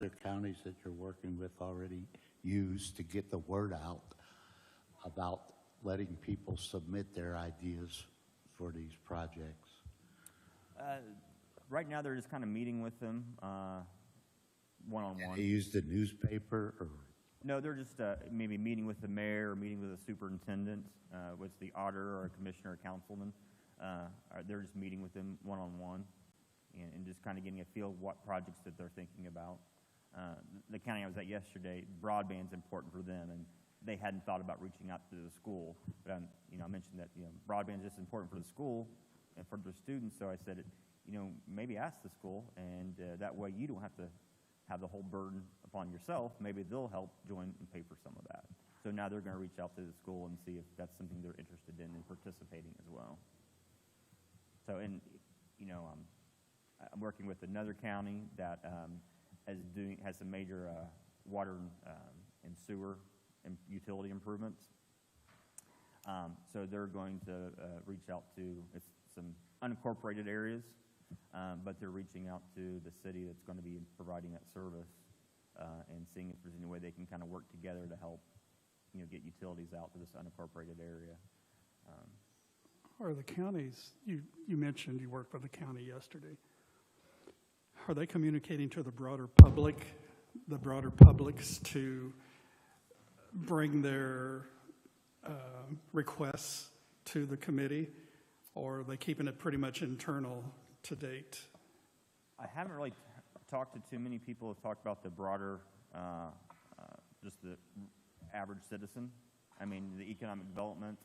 other counties that you're working with already use to get the word out about letting people submit their ideas for these projects? Right now, they're just kind of meeting with them one-on-one. They use the newspaper, or? No, they're just maybe meeting with the mayor or meeting with a superintendent, with the auditor or a commissioner or councilman. They're just meeting with them one-on-one and just kind of getting a feel of what projects that they're thinking about. The county I was at yesterday, broadband's important for them, and they hadn't thought about reaching out to the school. But I mentioned that broadband's just important for the school and for the students. So I said, maybe ask the school, and that way you don't have to have the whole burden upon yourself. Maybe they'll help join and pay for some of that. So now they're going to reach out to the school and see if that's something they're interested in and participating as well. So, and I'm working with another county that has some major water and sewer and utility improvements. So they're going to reach out to some unincorporated areas, but they're reaching out to the city that's going to be providing that service and seeing if there's any way they can kind of work together to help, get utilities out to this unincorporated area. Are the counties, you mentioned you worked with the county yesterday, are they communicating to the broader publics to bring their requests to the committee, or are they keeping it pretty much internal to date? I haven't really talked to too many people who have talked about the broader, just the average citizen. I mean, the economic development,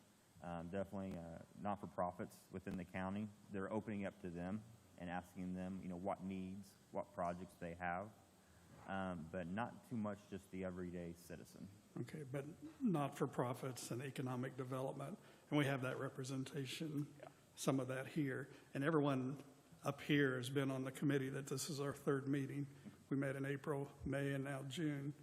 definitely not-for-profits within the county. They're opening up to them and asking them, what needs, what projects they have, but not too much just the everyday citizen. Okay, but not-for-profits and economic development, and we have that representation, some of that here. And everyone up here has been on the committee that this is our third meeting. We met in April, May, and now June.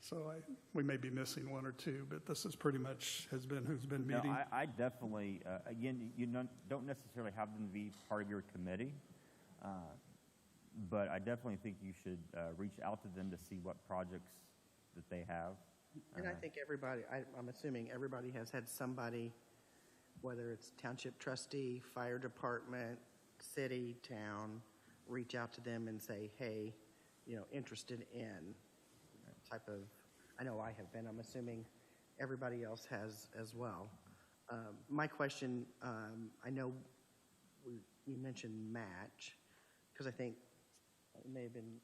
So we may be missing one or two, but this is pretty much who's been meeting. No, I definitely, again, you don't necessarily have them be part of your committee, but I definitely think you should reach out to them to see what projects that they have. And I think everybody, I'm assuming everybody has had somebody, whether it's township trustee, fire department, city, town, reach out to them and say, hey, interested in type of, I know I have been, I'm assuming everybody else has as well. My question, I know you mentioned match, because I think it may have been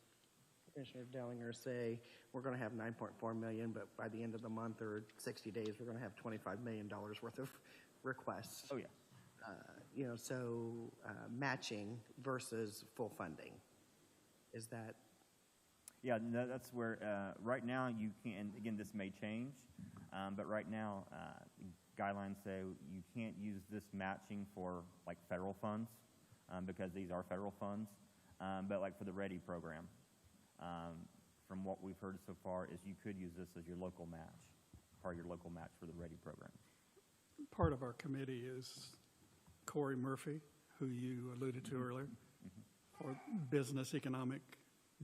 Commissioner Dellinger say we're going to have $9.4 million, but by the end of the month or 60 days, we're going to have $25 million worth of requests. Oh, yeah. Matching versus full funding. Is that? Yeah, no, that's where, right now you can, again, this may change, but right now, guidelines say you can't use this matching for like federal funds, because these are federal funds, but like for the READY program, from what we've heard so far is you could use this as your local match, part of your local match for the READY program. Part of our committee is Corey Murphy, who you alluded to earlier, for business economic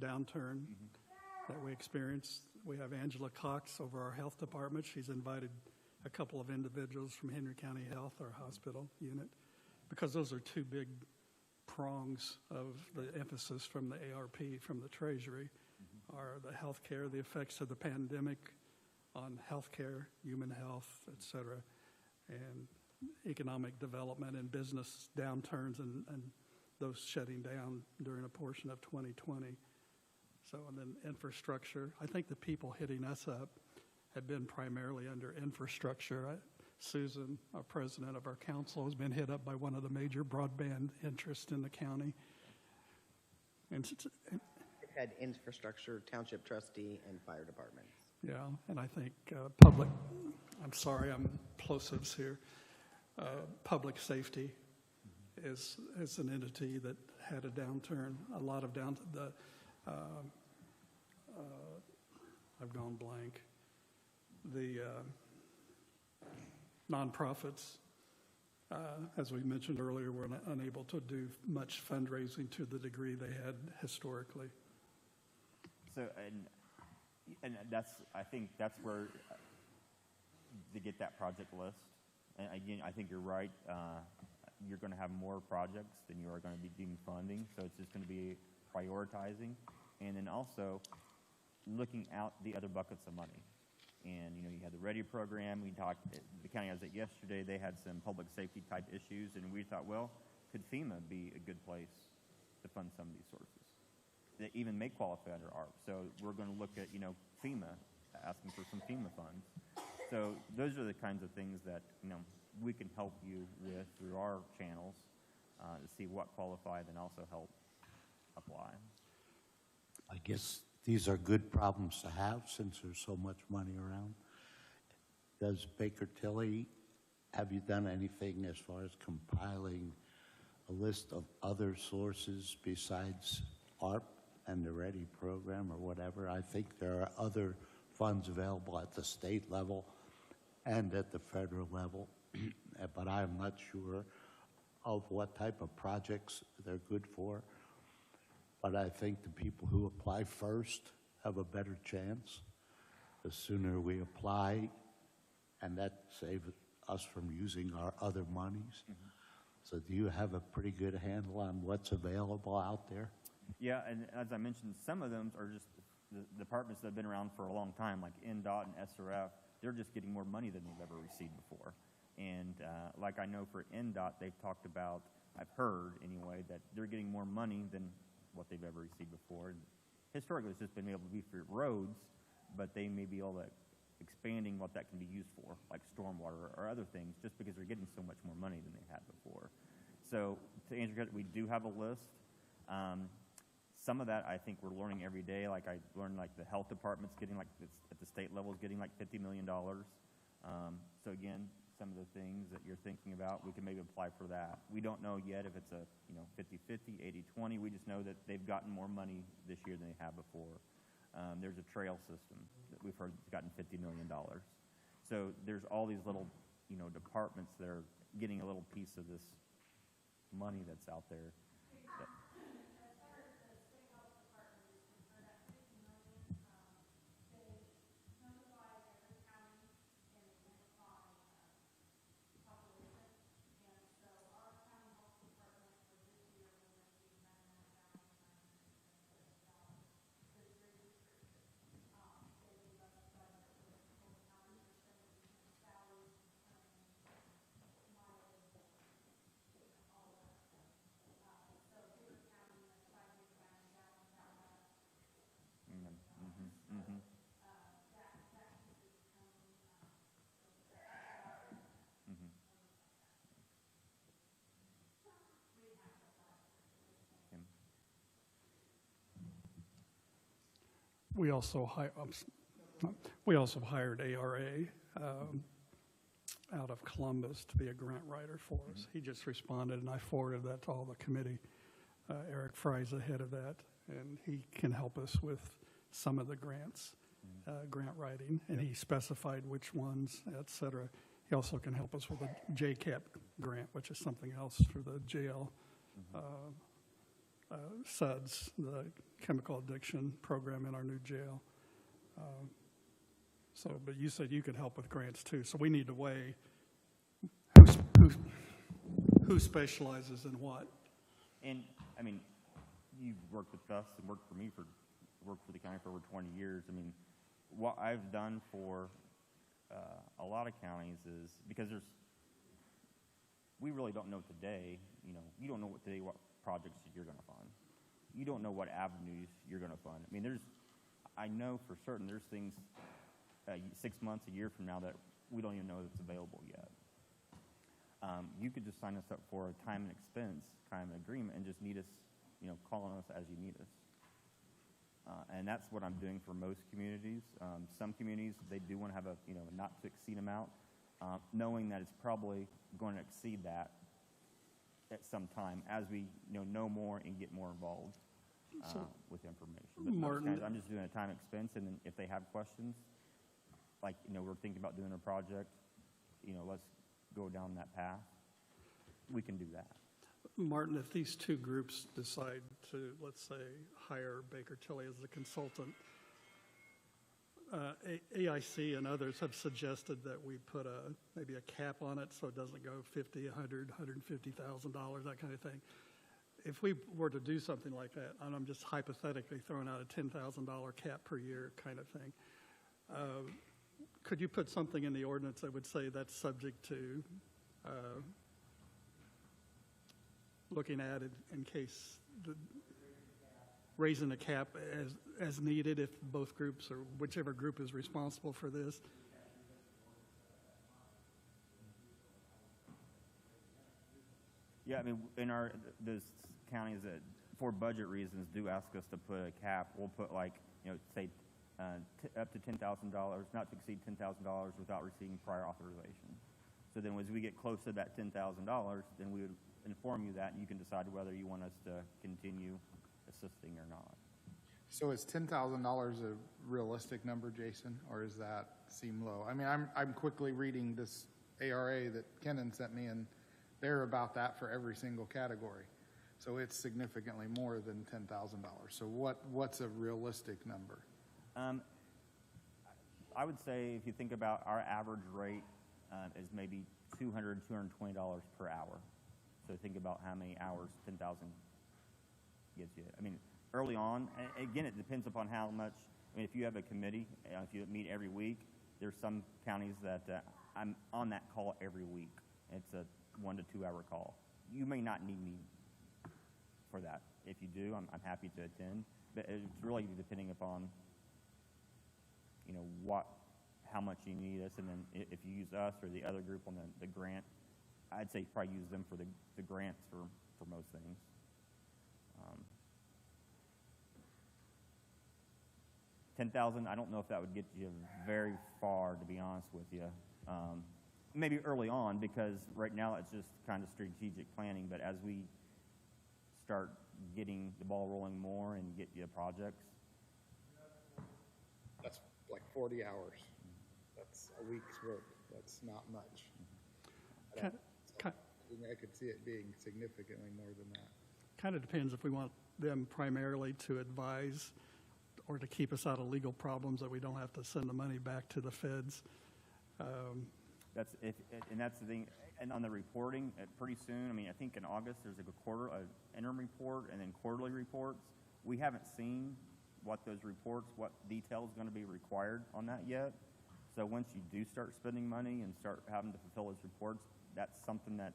downturn that we experienced. We have Angela Cox over our health department. She's invited a couple of individuals from Henry County Health, our hospital unit, because those are two big prongs of the emphasis from the ARP, from the Treasury, are the healthcare, the effects of the pandemic on healthcare, human health, et cetera, and economic development and business downturns and those shutting down during a portion of 2020. So, and then infrastructure. I think the people hitting us up have been primarily under infrastructure. Susan, our president of our council, has been hit up by one of the major broadband interests in the county. And It had infrastructure, township trustee, and fire department. yeah, and I think public, I'm sorry, I'm plosives here. Public safety is an entity that had a downturn, a lot of I've gone blank. The nonprofits, as we mentioned earlier, were unable to do much fundraising to the degree they had historically. So, and that's, I think that's where to get that project list. And again, I think you're right. You're going to have more projects than you are going to be deemed funding. So it's just going to be prioritizing, and then also looking out the other buckets of money. And, you know, you had the READY program. We talked, the county has it yesterday. They had some public safety type issues, and we thought, well, could FEMA be a good place to fund some of these sources that even may qualify under ARP? So we're going to look at, you know, FEMA, asking for some FEMA funds. So those are the kinds of things that, you know, we can help you with through our channels to see what qualified and also help apply. I guess these are good problems to have since there's so much money around. Does Baker Tilly, have you done anything as far as compiling a list of other sources besides ARP and the READY program or whatever? I think there are other funds available at the state level and at the federal level, but I'm not sure of what type of projects they're good for. But I think the people who apply first have a better chance. The sooner we apply, and that saves us from using our other monies. Mm-hmm. So do you have a pretty good handle on what's available out there? Yeah, and as I mentioned, some of them are just the departments that have been around for a long time, like NDOT and SRF. They're just getting more money than they've ever received before. And like I know for NDOT, they've talked about, I've heard anyway, that they're getting more money than what they've ever received before. And historically, it's just been able to be for roads, but they may be able to expanding what that can be used for, like stormwater or other things, just because they're getting so much more money than they had before. So to answer your question, we do have a list. Some of that I think we're learning every day. Like I learned, like the health department's getting, like at the state level, is getting like $50 million. So again, some of the things that you're thinking about, we can maybe apply for that. We don't know yet if it's a 50-50, 80-20. We just know that they've gotten more money this year than they have before. There's a trail system that we've heard has gotten $50 million. So there's all these little departments that are getting a little piece of this money that's out there. We also hired ARA out of Columbus to be a grant writer for us. He just responded, and I forwarded that to all the committee. Eric Fry's the head of that, and he can help us with some of the grants, grant writing, and he specified which ones, et cetera. He also can help us with a JCAP grant, which is something else for the jail. SUDS, the chemical addiction program in our new jail. But you said you could help with grants too. So we need to weigh who specializes in what. And I mean, you've worked with us and worked for the county for over 20 years. I mean, what I've done for a lot of counties is, because we really don't know today, you don't know what projects you're going to fund. You don't know what avenues you're going to fund. I mean, I know for certain there's things 6 months, a year from now that we don't even know that's available yet. You could just sign us up for a time and expense kind of agreement and just need us, call on us as you need us. And that's what I'm doing for most communities. Some communities, they do want to have a, not to exceed amount, knowing that it's probably going to exceed that at some time as we know more and get more involved with information. But Martin, most guys, I'm just doing a time expense, and then if they have questions, like we're thinking about doing a project, let's go down that path. We can do that. Martin, if these two groups decide to, let's say, hire Baker Tilly as a consultant, AIC and others have suggested that we put maybe a cap on it so it doesn't go 50, 100, $150,000, that kind of thing. If we were to do something like that, and I'm just hypothetically throwing out a $10,000 cap per year kind of thing, could you put something in the ordinance that would say that's subject to looking at it in case raising the cap as needed if both groups or whichever group is responsible for this? Yeah, I mean, in those counties that, for budget reasons, do ask us to put a cap, we'll put like, say, up to $10,000, not to exceed $10,000 without receiving prior authorization. So then as we get close to that $10,000, then we would inform you that, and you can decide whether you want us to continue assisting or not. So is $10,000 a realistic number, Jason, or does that seem low? I mean, I'm quickly reading this ARA that Kenan sent me, and they're about that for every single category. So it's significantly more than $10,000. So what's a realistic number? I would say if you think about our average rate is maybe $200, $220 per hour. So think about how many hours 10,000 gets you. I mean, early on, again, it depends upon how much. I mean, if you have a committee, if you meet every week, there's some counties that I'm on that call every week. It's a 1 to 2 hour call. You may not need me for that. If you do, I'm happy to attend. But it's really depending upon, how much you need us, and then if you use us or the other group on the grant, I'd say probably use them for the grants for most things. 10,000, I don't know if that would get you very far, to be honest with you. Maybe early on, because right now it's just kind of strategic planning, but as we start getting the ball rolling more and get you projects. That's like 40 hours. That's a week's work. That's not much. I could see it being significantly more than that. Kind of depends if we want them primarily to advise or to keep us out of legal problems that we don't have to send the money back to the feds. That's the thing. And on the reporting, pretty soon, I mean, I think in August there's like an interim report and then quarterly reports. We haven't seen what those reports, what detail is going to be required on that yet. So once you do start spending money and start having to fulfill those reports, that's something that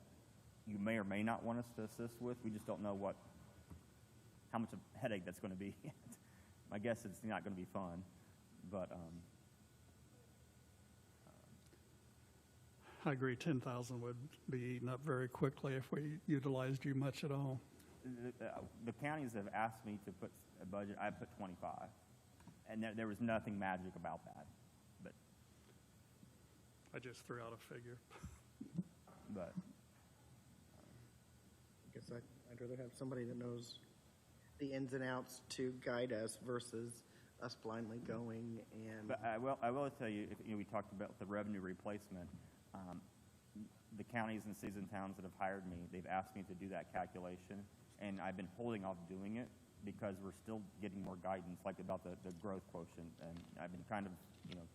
you may or may not want us to assist with. We just don't know how much of a headache that's going to be. My guess it's not going to be fun, but I agree, 10,000 would be eaten up very quickly if we utilized you much at all. the counties have asked me to put a budget. I put 25, and there was nothing magic about that. But I just threw out a figure. but I guess I'd rather have somebody that knows the ins and outs to guide us versus us blindly going and. But I will tell you, we talked about the revenue replacement. The counties and cities and towns that have hired me, they've asked me to do that calculation, and I've been holding off doing it because we're still getting more guidance, like about the growth quotient. And I've been kind of,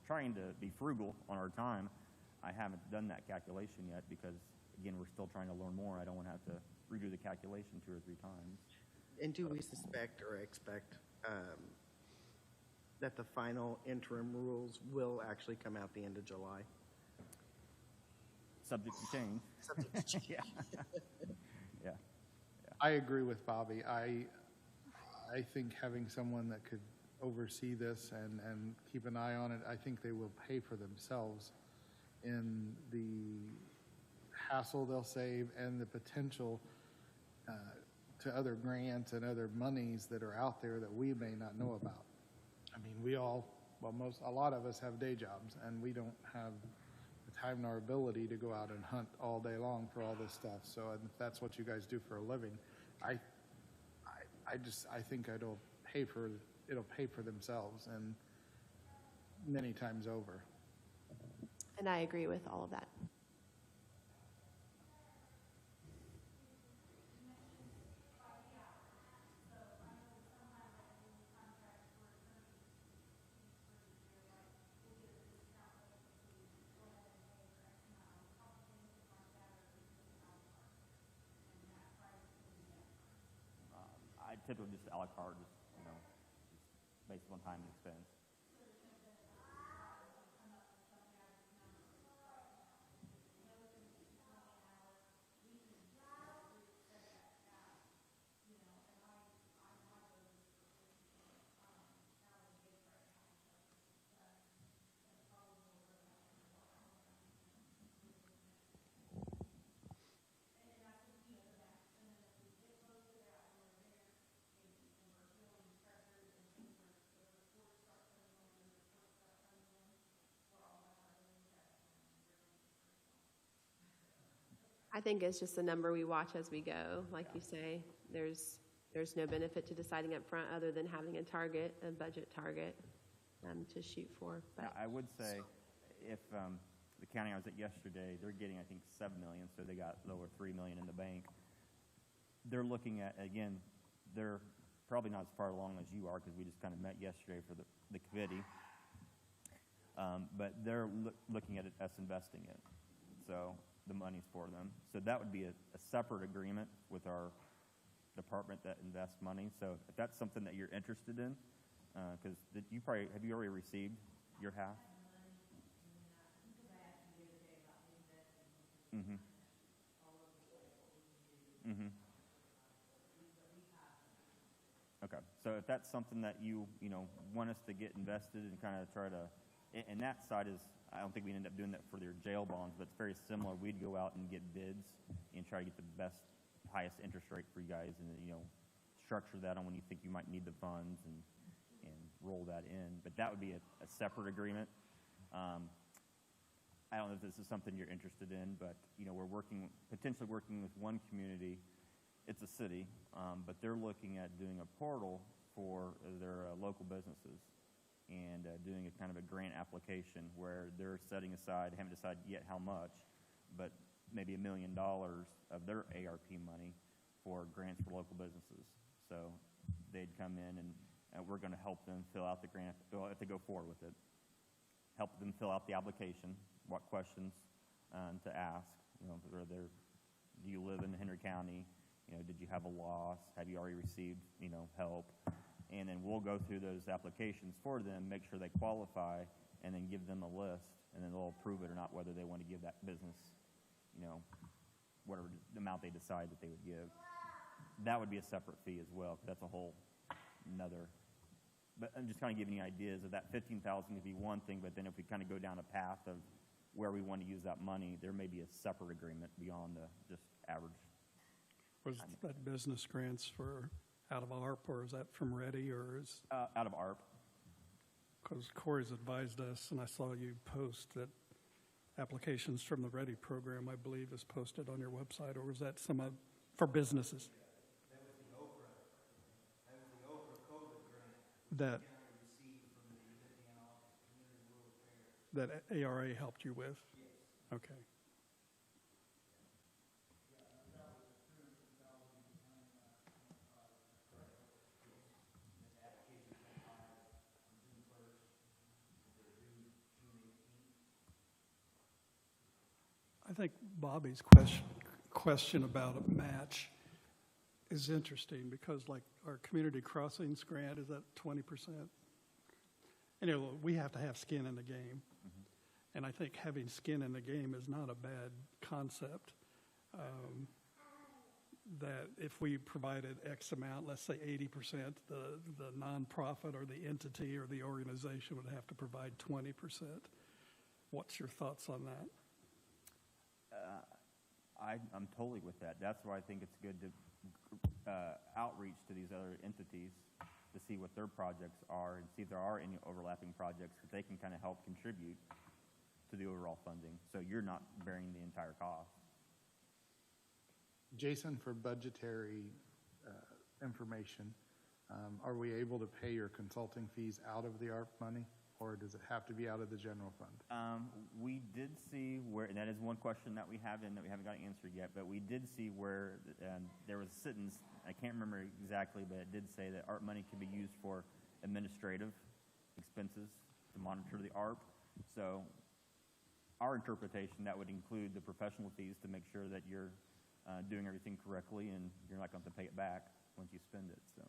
trying to be frugal on our time. I haven't done that calculation yet because, again, we're still trying to learn more. I don't want to have to redo the calculation 2 or 3 times. And do we suspect or expect that the final interim rules will actually come out the end of July? Subject to change. Subject to change. Yeah. I agree with Bobby. I think having someone that could oversee this and keep an eye on it, I think they will pay for themselves in the hassle they'll save and the potential to other grants and other monies that are out there that we may not know about. I mean, a lot of us have day jobs, and we don't have the time nor ability to go out and hunt all day long for all this stuff. So if that's what you guys do for a living, I think it'll pay for themselves and many times over. And I agree with all of that. typically just a la carte, just based on time and expense. I think it's just a number we watch as we go. Like you say, there's no benefit to deciding up front other than having a target, a budget target to shoot for. But Now, I would say if the county I was at yesterday, they're getting, I think, $7 million, so they got over $3 million in the bank. They're looking at, again, they're probably not as far along as you are because we just kind of met yesterday for the committee. But they're looking at it as investing it. So the money's for them. So that would be a separate agreement with our department that invests money. So if that's something that you're interested in, because have you already received your half? Mm-hmm. Mm-hmm. Okay, so if that's something that you want us to get invested and kind of try to, and that side is, I don't think we end up doing that for their jail bonds, but it's very similar. We'd go out and get bids and try to get the best, highest interest rate for you guys, and structure that on when you think you might need the funds and roll that in. But that would be a separate agreement. I don't know if this is something you're interested in, but we're potentially working with one community. It's a city, but they're looking at doing a portal for their local businesses and doing a kind of a grant application where they're setting aside, haven't decided yet how much, but maybe $1 million of their ARP money for grants for local businesses. So they'd come in and we're going to help them fill out the grant if they go forward with it. Help them fill out the application, what questions to ask. Do you live in Henry County? Did you have a loss? Have you already received help? And then we'll go through those applications for them, make sure they qualify, and then give them a list, and then they'll approve it or not, whether they want to give that business, whatever the amount they decide that they would give. That would be a separate fee as well, because that's a whole another. But I'm just kind of giving you ideas of that. 15,000 could be one thing, but then if we kind of go down a path of where we want to use that money, there may be a separate agreement beyond the just average. Was that business grants for out of ARP, or is that from Ready, or is? Out of ARP. Because Corey's advised us, and I saw you post that applications from the Ready program, I believe, is posted on your website, or is that for businesses? That was the Oprah COVID grant. That Received from the Indiana Office of Community Rural Affairs. that ARA helped you with? Yes. Okay. I think Bobby's question about a match is interesting because, like, our community crossings grant is at 20%. We have to have skin in the game. Mm-hmm. And I think having skin in the game is not a bad concept. That if we provided X amount, let's say 80%, the nonprofit or the entity or the organization would have to provide 20%. What's your thoughts on that? I'm totally with that. That's why I think it's good to outreach to these other entities to see what their projects are and see if there are any overlapping projects that they can kind of help contribute to the overall funding. So you're not bearing the entire cost. Jason, for budgetary information, are we able to pay your consulting fees out of the ARP money, or does it have to be out of the general fund? We did see where, and that is one question that we have and that we haven't got answered yet, but we did see where there was a sentence, I can't remember exactly, but it did say that ARP money can be used for administrative expenses to monitor the ARP. So our interpretation, that would include the professional fees to make sure that you're doing everything correctly and you're not going to pay it back. once you spend it, so,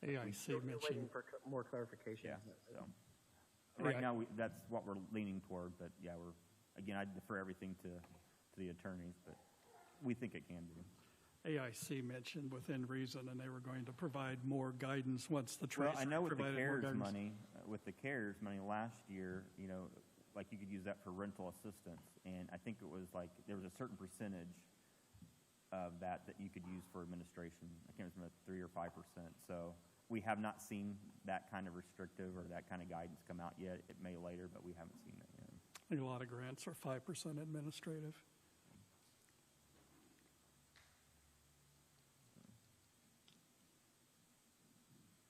AIC We're waiting mentioned, for more clarification. yeah, so. Yeah. Right now, that's what we're leaning toward, but yeah, again, I defer everything to the attorneys, but we think it can be. AIC mentioned within reason, and they were going to provide more guidance once the Well, treasurer I know with the provided more CARES guidance. money, last year, like you could use that for rental assistance, and I think it was like, there was a certain percentage of that you could use for administration. I can't remember, 3 or 5%. So we have not seen that kind of restrictive or that kind of guidance come out yet. It may later, but we haven't seen it yet. I think a lot of grants are 5% administrative.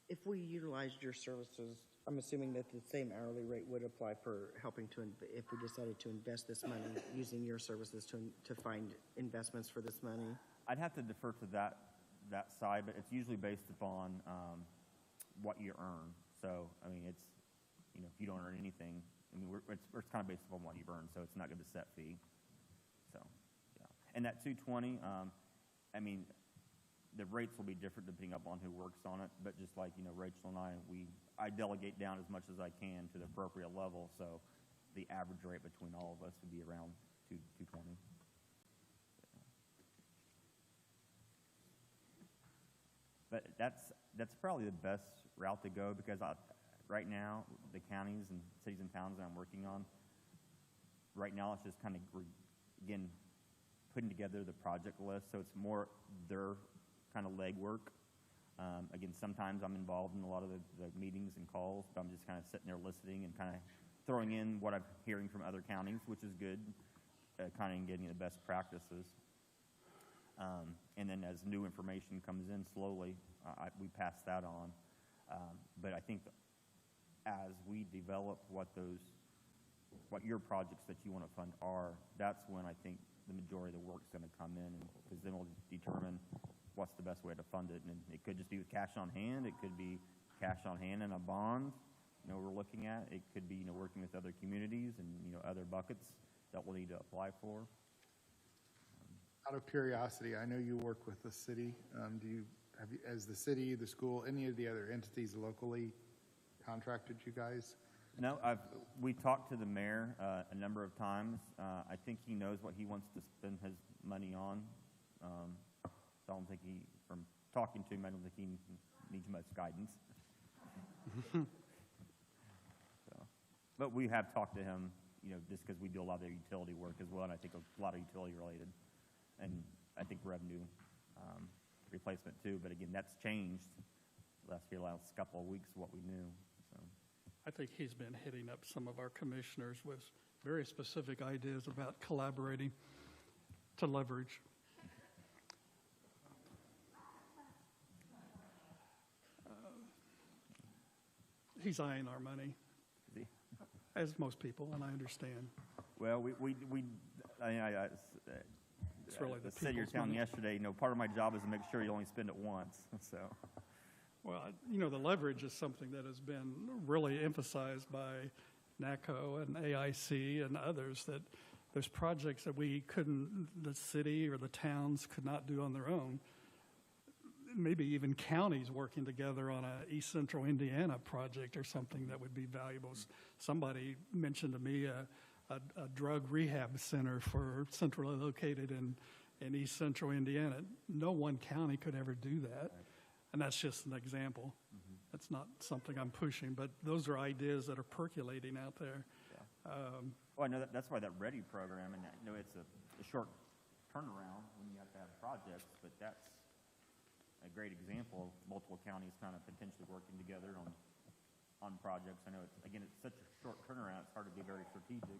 If we utilized your services, I'm assuming that the same hourly rate would apply for helping if we decided to invest this money, using your services to find investments for this money? I'd have to defer to that side, but it's usually based upon what you earn. So, I mean, it's, if you don't earn anything, I mean, it's kind of based upon what you've earned, so it's not going to be a set fee. So, yeah. And that 220, I mean, the rates will be different depending upon who works on it, but just like, Rachel and I delegate down as much as I can to the appropriate level, so the average rate between all of us would be around 220. But that's probably the best route to go, because right now, the counties and cities and towns that I'm working on, right now it's just kind of, again, putting together the project list, so it's more their kind of legwork. Again, sometimes I'm involved in a lot of the meetings and calls, but I'm just kind of sitting there listening and kind of throwing in what I'm hearing from other counties, which is good, kind of getting the best practices. And then as new information comes in slowly, we pass that on. But I think as we develop what your projects that you want to fund are, that's when I think the majority of the work's going to come in, because then we'll determine what's the best way to fund it. And it could just be with cash on hand. It could be cash on hand and a bond, we're looking at. It could be, working with other communities and, other buckets that we'll need to apply for. Out of curiosity, I know you work with the city. Has the city, the school, any of the other entities locally contracted you guys? No, we talked to the mayor a number of times. I think he knows what he wants to spend his money on. So I don't think from talking to him, I don't think he needs much guidance. But we have talked to him, just because we do a lot of utility work as well, and I think a lot of utility related, and I think revenue replacement too. But again, that's changed last couple of weeks, what we knew. So. I think he's been hitting up some of our commissioners with very specific ideas about collaborating to leverage. He's eyeing our money, as most people, and I understand. Well, I It's really the said your people's town money. yesterday, part of my job is to make sure you only spend it once. So. Well, the leverage is something that has been really emphasized by NACO and AIC and others, that there's projects that the city or the towns could not do on their own. Maybe even counties working together on a East Central Indiana project or something that would be valuable. Somebody mentioned to me a drug rehab center centrally located in East Central Indiana. No one county could ever do that. And that's just an example. Mm-hmm. That's not something I'm pushing, but those are ideas that are percolating out there. Yeah. Well, I know that's why that READY program, and I know it's a short turnaround when you have to have projects, but that's a great example of multiple counties kind of potentially working together on projects. I know it's such a short turnaround, it's hard to be very strategic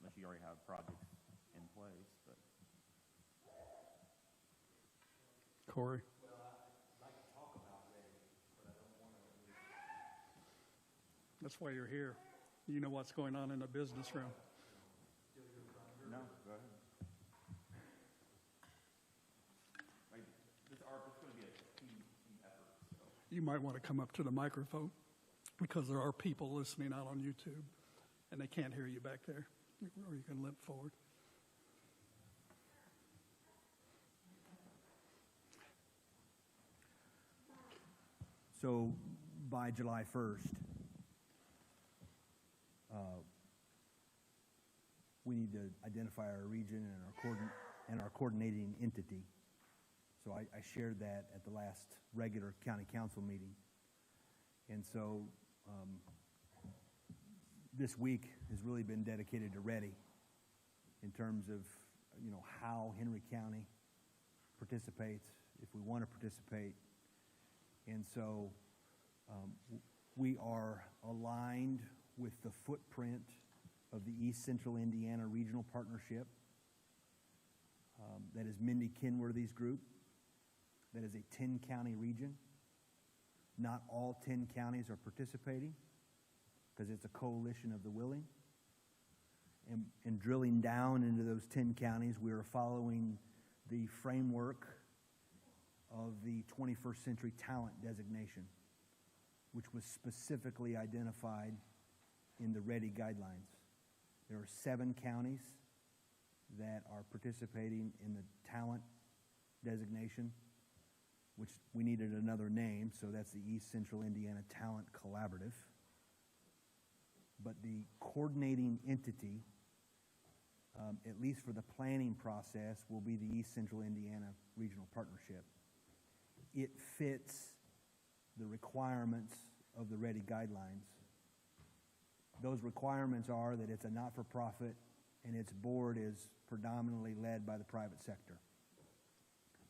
unless you already have projects in place. But Corey? Well, I'd like to talk about ready, but I don't want to. That's why you're here. You know what's going on in the business room. no, go ahead. This is going to be a team effort. So. You might want to come up to the microphone, because there are people listening out on YouTube, and they can't hear you back there, or you can limp forward. So by July 1st, we need to identify our region and our coordinating entity. So I shared that at the last regular county council meeting. And so this week has really been dedicated to Ready in terms of, how Henry County participates, if we want to participate. And so we are aligned with the footprint of the East Central Indiana Regional Partnership. That is Mindy Kenworthy's group. That is a 10-county region. Not all 10 counties are participating because it's a coalition of the willing. And drilling down into those 10 counties, we are following the framework of the 21st Century Talent Designation, which was specifically identified in the READY guidelines. There are 7 counties that are participating in the talent designation, which we needed another name, so that's the East Central Indiana Talent Collaborative. But the coordinating entity, at least for the planning process, will be the East Central Indiana Regional Partnership. It fits the requirements of the READY guidelines. Those requirements are that it's a not-for-profit and its board is predominantly led by the private sector.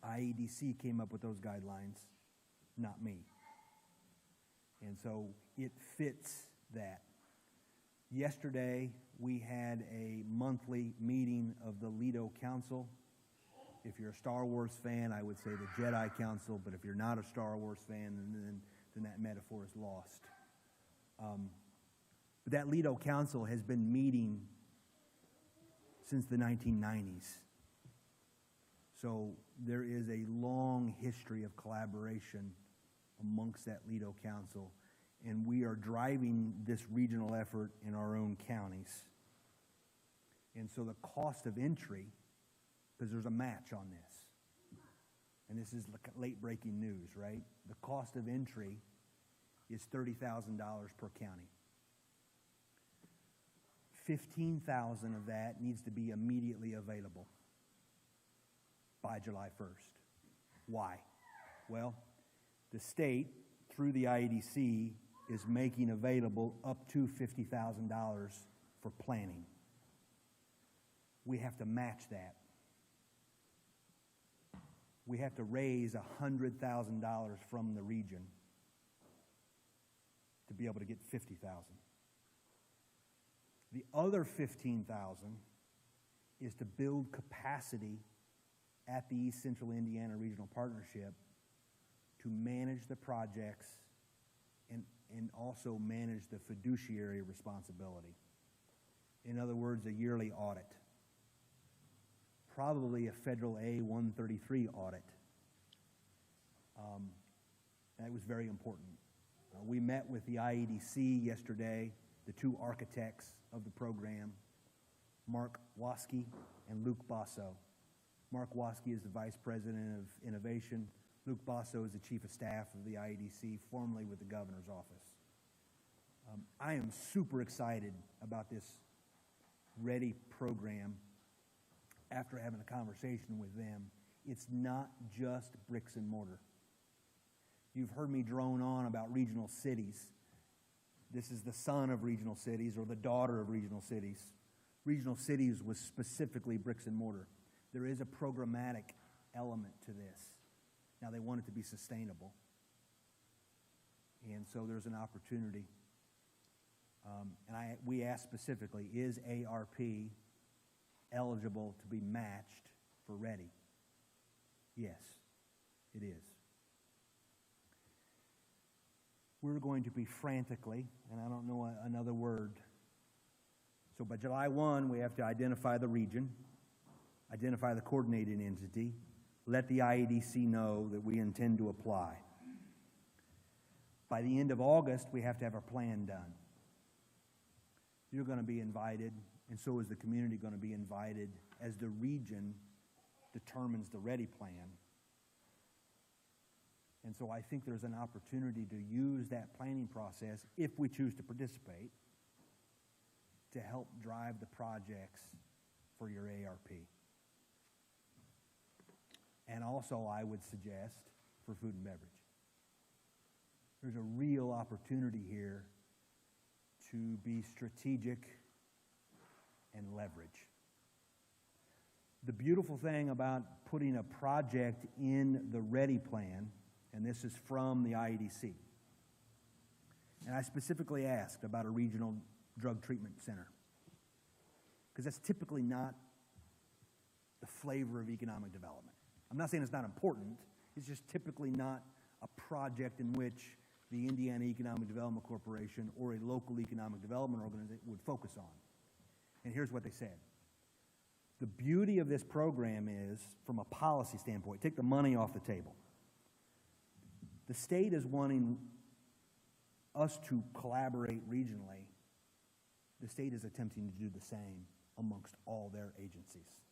IEDC came up with those guidelines, not me. And so it fits that. Yesterday, we had a monthly meeting of the Lido Council. If you're a Star Wars fan, I would say the Jedi Council, but if you're not a Star Wars fan, then that metaphor is lost. But that Lido Council has been meeting since the 1990s. So there is a long history of collaboration amongst that Lido Council, and we are driving this regional effort in our own counties. And so the cost of entry, because there's a match on this, and this is late-breaking news, right? The cost of entry is $30,000 per county. $15,000 of that needs to be immediately available by July 1st. Why? Well, the state, through the IEDC, is making available up to $50,000 for planning. We have to match that. We have to raise $100,000 from the region to be able to get $50,000. The other $15,000 is to build capacity at the East Central Indiana Regional Partnership to manage the projects and also manage the fiduciary responsibility. In other words, a yearly audit. Probably a federal A-133 audit. That was very important. We met with the IEDC yesterday, the 2 architects of the program, Mark Waske and Luke Basso. Mark Waske is the Vice President of Innovation. Luke Basso is the Chief of Staff of the IEDC, formerly with the Governor's Office. I am super excited about this READY program after having a conversation with them. It's not just bricks and mortar. You've heard me drone on about regional cities. This is the son of regional cities or the daughter of regional cities. Regional cities was specifically bricks and mortar. There is a programmatic element to this. Now they want it to be sustainable. And so there's an opportunity. We asked specifically, is ARP eligible to be matched for READY? Yes, it is. We're going to be frantically, and I don't know another word. So by July 1, we have to identify the region, identify the coordinating entity, let the IEDC know that we intend to apply. By the end of August, we have to have our plan done. You're going to be invited, and so is the community going to be invited as the region determines the READY plan And so I think there's an opportunity to use that planning process, if we choose to participate, to help drive the projects for your ARP. And also, I would suggest for food and beverage. There's a real opportunity here to be strategic and leverage. The beautiful thing about putting a project in the READY plan, and this is from the IEDC, and I specifically asked about a regional drug treatment center, because that's typically not the flavor of economic development. I'm not saying it's not important, it's just typically not a project in which the Indiana Economic Development Corporation or a local economic development organization would focus on. And here's what they said. The beauty of this program is, from a policy standpoint, take the money off the table. The state is wanting us to collaborate regionally. The state is attempting to do the same amongst all their agencies.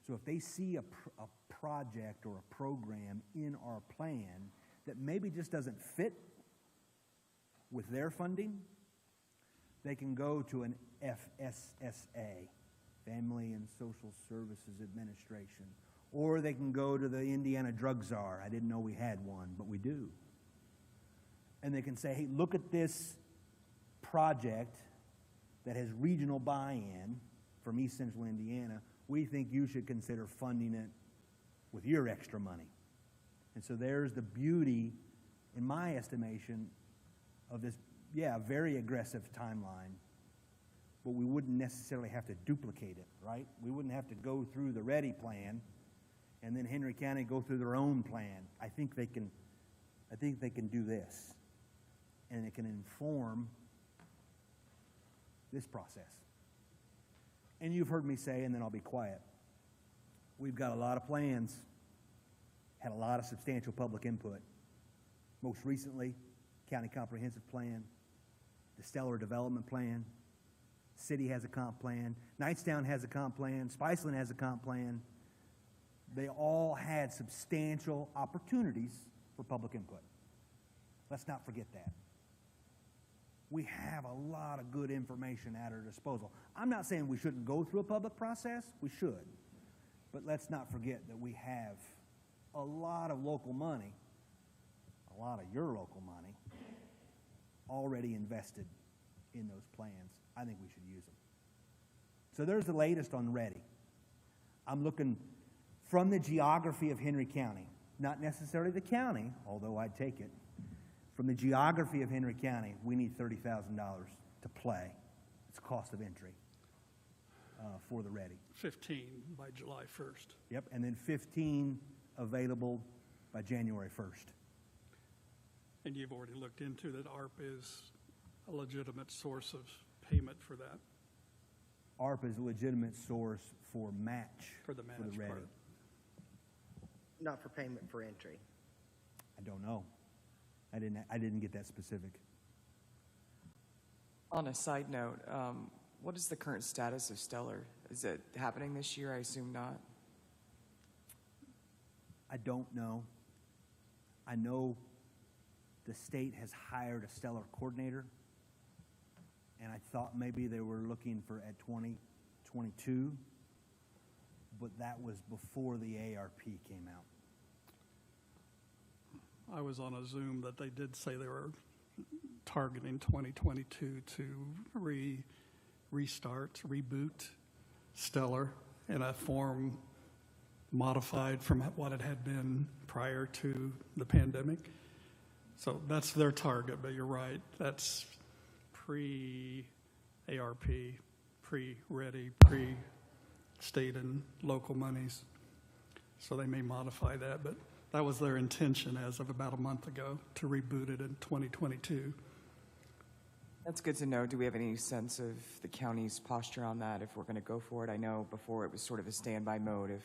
So if they see a project or a program in our plan that maybe just doesn't fit with their funding, they can go to an FSSA, Family and Social Services Administration, or they can go to the Indiana Drug Czar. I didn't know we had one, but we do. And they can say, hey, look at this project that has regional buy-in from East Central Indiana. We think you should consider funding it with your extra money. And so there's the beauty, in my estimation, of this, very aggressive timeline, but we wouldn't necessarily have to duplicate it, right? We wouldn't have to go through the READY plan and then Henry County go through their own plan. I think they can do this, and it can inform this process. And you've heard me say, and then I'll be quiet, we've got a lot of plans, had a lot of substantial public input. Most recently, County Comprehensive Plan, the Stellar Development Plan, City has a comp plan, Knightstown has a comp plan, Spiceland has a comp plan. They all had substantial opportunities for public input. Let's not forget that. We have a lot of good information at our disposal. I'm not saying we shouldn't go through a public process. We should. But let's not forget that we have a lot of local money, a lot of your local money, already invested in those plans. I think we should use them. So there's the latest on READY. I'm looking from the geography of Henry County, not necessarily the county, although I'd take it. From the geography of Henry County, we need $30,000 to play. It's cost of entry for the READY. 15 by July 1st. Yep, and then 15 available by January 1st. And you've already looked into that ARP is a legitimate source of payment for that, ARP is a legitimate source for match for the match READY. part. Not for payment for entry. I don't know. I didn't get that specific. On a side note, what is the current status of Stellar? Is it happening this year? I assume not. I don't know. I know the state has hired a Stellar coordinator, and I thought maybe they were looking for at 2022, but that was before the ARP came out. I was on a Zoom that they did say they were targeting 2022 to reboot Stellar in a form modified from what it had been prior to the pandemic. So that's their target, but you're right. That's pre-ARP, pre-READY, pre-state and local monies. So they may modify that, but that was their intention as of about a month ago, to reboot it in 2022. That's good to know. Do we have any sense of the county's posture on that, if we're going to go for it? I know before it was sort of a standby mode of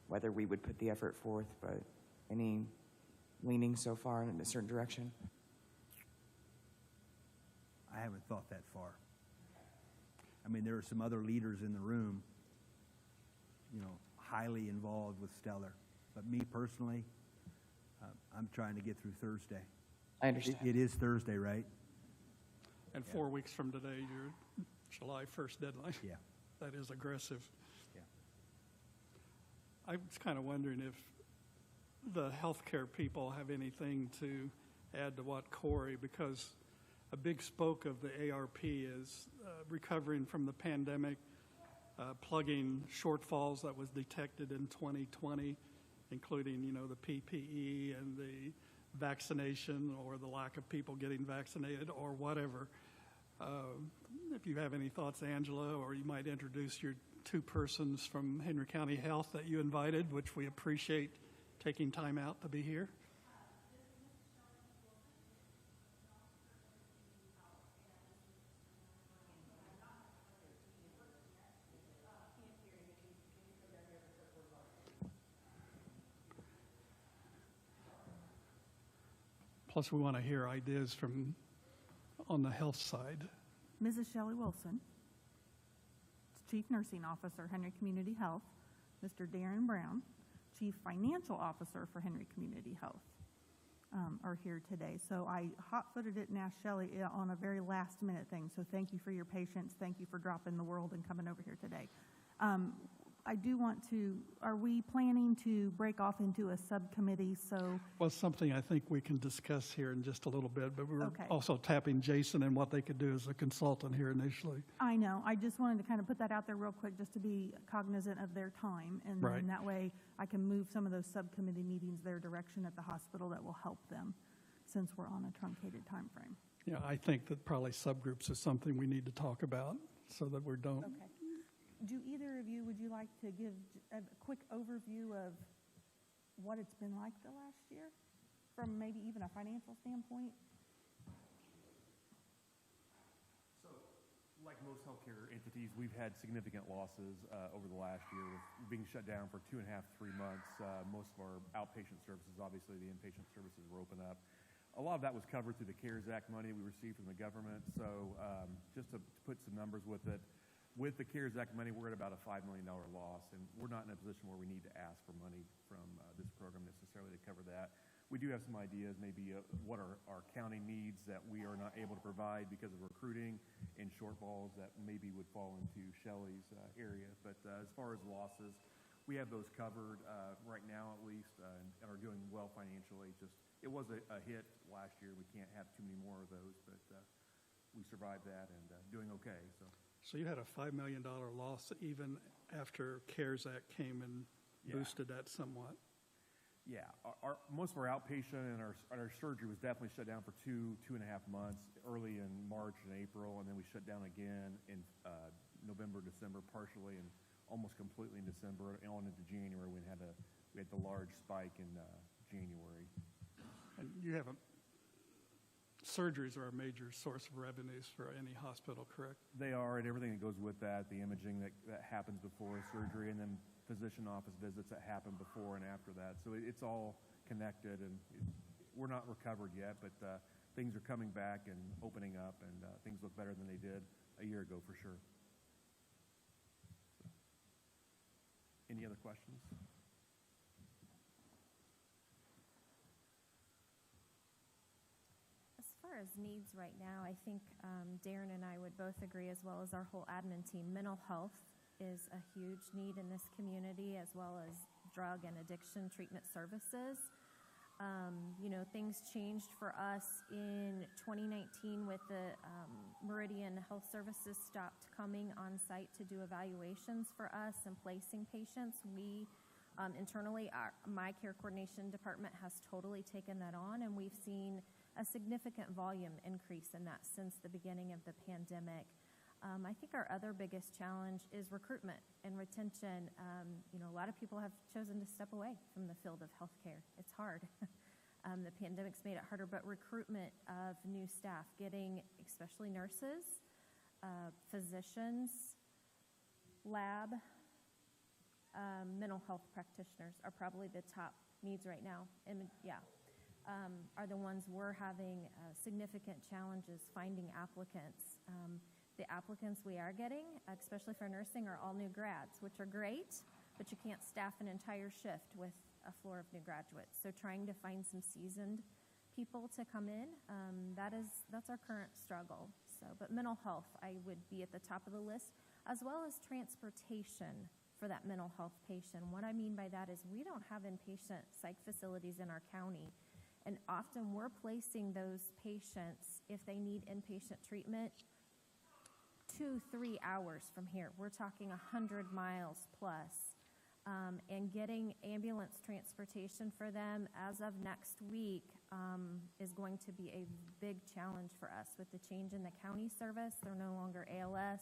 whether we would put the effort forth, but any leaning so far in a certain direction? I haven't thought that far. I mean, there are some other leaders in the room, highly involved with Stellar. But me personally, I'm trying to get through Thursday. I understand. It is Thursday, right? And 4 weeks from today, your July 1st deadline. Yeah. That is aggressive. Yeah. I was kind of wondering if the healthcare people have anything to add to what Corey, because a big spoke of the ARP is recovering from the pandemic, plugging shortfalls that was detected in 2020, including, the PPE and the vaccination or the lack of people getting vaccinated or whatever. If you have any thoughts, Angela, or you might introduce your two persons from Henry County Health that you invited, which we appreciate taking time out to be here. Plus, we want to hear ideas from on the health side. Mrs. Shelley Wilson, Chief Nursing Officer, Henry Community Health. Mr. Darren Brown, Chief Financial Officer for Henry Community Health, are here today. So I hot-footed it and asked Shelley on a very last-minute thing. So thank you for your patience. Thank you for dropping the world and coming over here today. I do want to, are we planning to break off into a subcommittee? So, Well, something I think we can discuss here in just a little bit, but we're Okay. also tapping Jason and what they could do as a consultant here initially. I know, I just wanted to kind of put that out there real quick just to be cognizant of their time. And Right. then that way I can move some of those subcommittee meetings their direction at the hospital that will help them since we're on a truncated time frame. Yeah, I think that probably subgroups is something we need to talk about so that we don't. Okay. Do either of you, would you like to give a quick overview of what it's been like the last year from maybe even a financial standpoint? So, like most healthcare entities, we've had significant losses over the last year with being shut down for 2.5, 3 months. Most of our outpatient services, obviously the inpatient services were open up. A lot of that was covered through the CARES Act money we received from the government. So just to put some numbers with it, with the CARES Act money, we're at about a $5 million loss, and we're not in a position where we need to ask for money from this program necessarily to cover that. We do have some ideas, maybe what our county needs that we are not able to provide because of recruiting and shortfalls that maybe would fall into Shelley's area. But as far as losses, we have those covered right now at least, and are doing well financially. Just it was a hit last year. We can't have too many more of those, but we survived that and doing okay. So you had a $5 million loss even after CARES Act came and boosted that somewhat. Yeah, most of our outpatient and our surgery was definitely shut down for 2.5 months, early in March and April, and then we shut down again in November, December, partially, and almost completely in December, and on into January. We had the large spike in January. And you have surgeries are a major source of revenues for any hospital, correct? They are, and everything that goes with that, the imaging that happens before surgery, and then physician office visits that happen before and after that. So it's all connected, and we're not recovered yet, but things are coming back and opening up, and things look better than they did a year ago for sure. So, any other questions? As far as needs right now, I think Darren and I would both agree, as well as our whole admin team, mental health is a huge need in this community, as well as drug and addiction treatment services. Things changed for us in 2019 with the Meridian Health Services stopped coming on site to do evaluations for us and placing patients. We internally, my care coordination department has totally taken that on, and we've seen a significant volume increase in that since the beginning of the pandemic. I think our other biggest challenge is recruitment and retention. A lot of people have chosen to step away from the field of healthcare. It's hard. The pandemic's made it harder, but recruitment of new staff, getting especially nurses, physicians, lab, mental health practitioners are probably the top needs right now. And are the ones we're having significant challenges finding applicants. The applicants we are getting, especially for nursing, are all new grads, which are great, but you can't staff an entire shift with a floor of new graduates. So trying to find some seasoned people to come in, that's our current struggle. So, but mental health, I would be at the top of the list, as well as transportation for that mental health patient. What I mean by that is we don't have inpatient psych facilities in our county, and often we're placing those patients, if they need inpatient treatment, 2-3 hours from here. We're talking 100 miles plus. And getting ambulance transportation for them as of next week is going to be a big challenge for us. With the change in the county service, they're no longer ALS.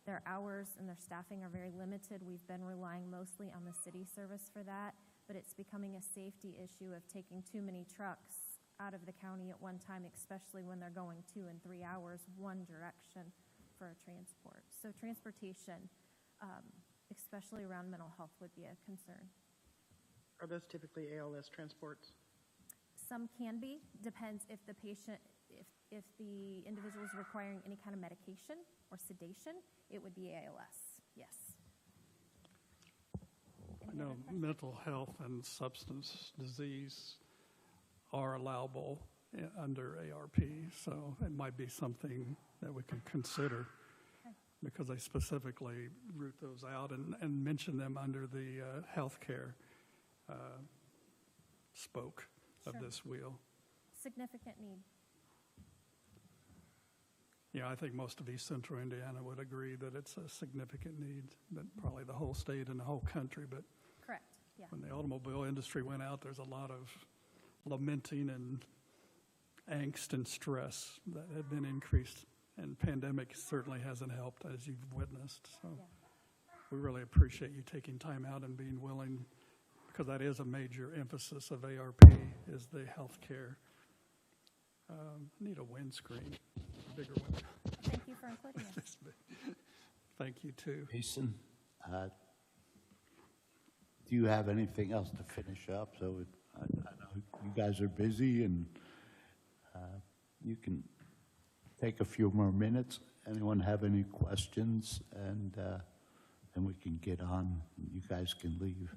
Their hours and their staffing are very limited. We've been relying mostly on the city service for that, but it's becoming a safety issue of taking too many trucks out of the county at one time, especially when they're going 2 and 3 hours one direction for a transport. So transportation, especially around mental health, would be a concern. Are those typically ALS transports? Some can be, depends if the patient, if the individual is requiring any kind of medication or sedation, it would be ALS, yes. I know mental health and substance disease are allowable under ARP, so it might be something that we can consider, because they specifically root those out and mention them under the healthcare spoke of Sure. this wheel. Significant need. Yeah, I think most of East Central Indiana would agree that it's a significant need, but probably the whole state and the whole country. But Correct, yeah. when the automobile industry went out, there's a lot of lamenting and angst and stress that had been increased. And pandemic certainly hasn't helped, as you've witnessed. So Yeah. we really appreciate you taking time out and being willing, because that is a major emphasis of ARP, is the healthcare. Need a windscreen, a bigger one. Thank you for including us. Thank you, too. Jason, do you have anything else to finish up? So I know you guys are busy, and you can take a few more minutes. Anyone have any questions? And then we can get on. You guys can leave.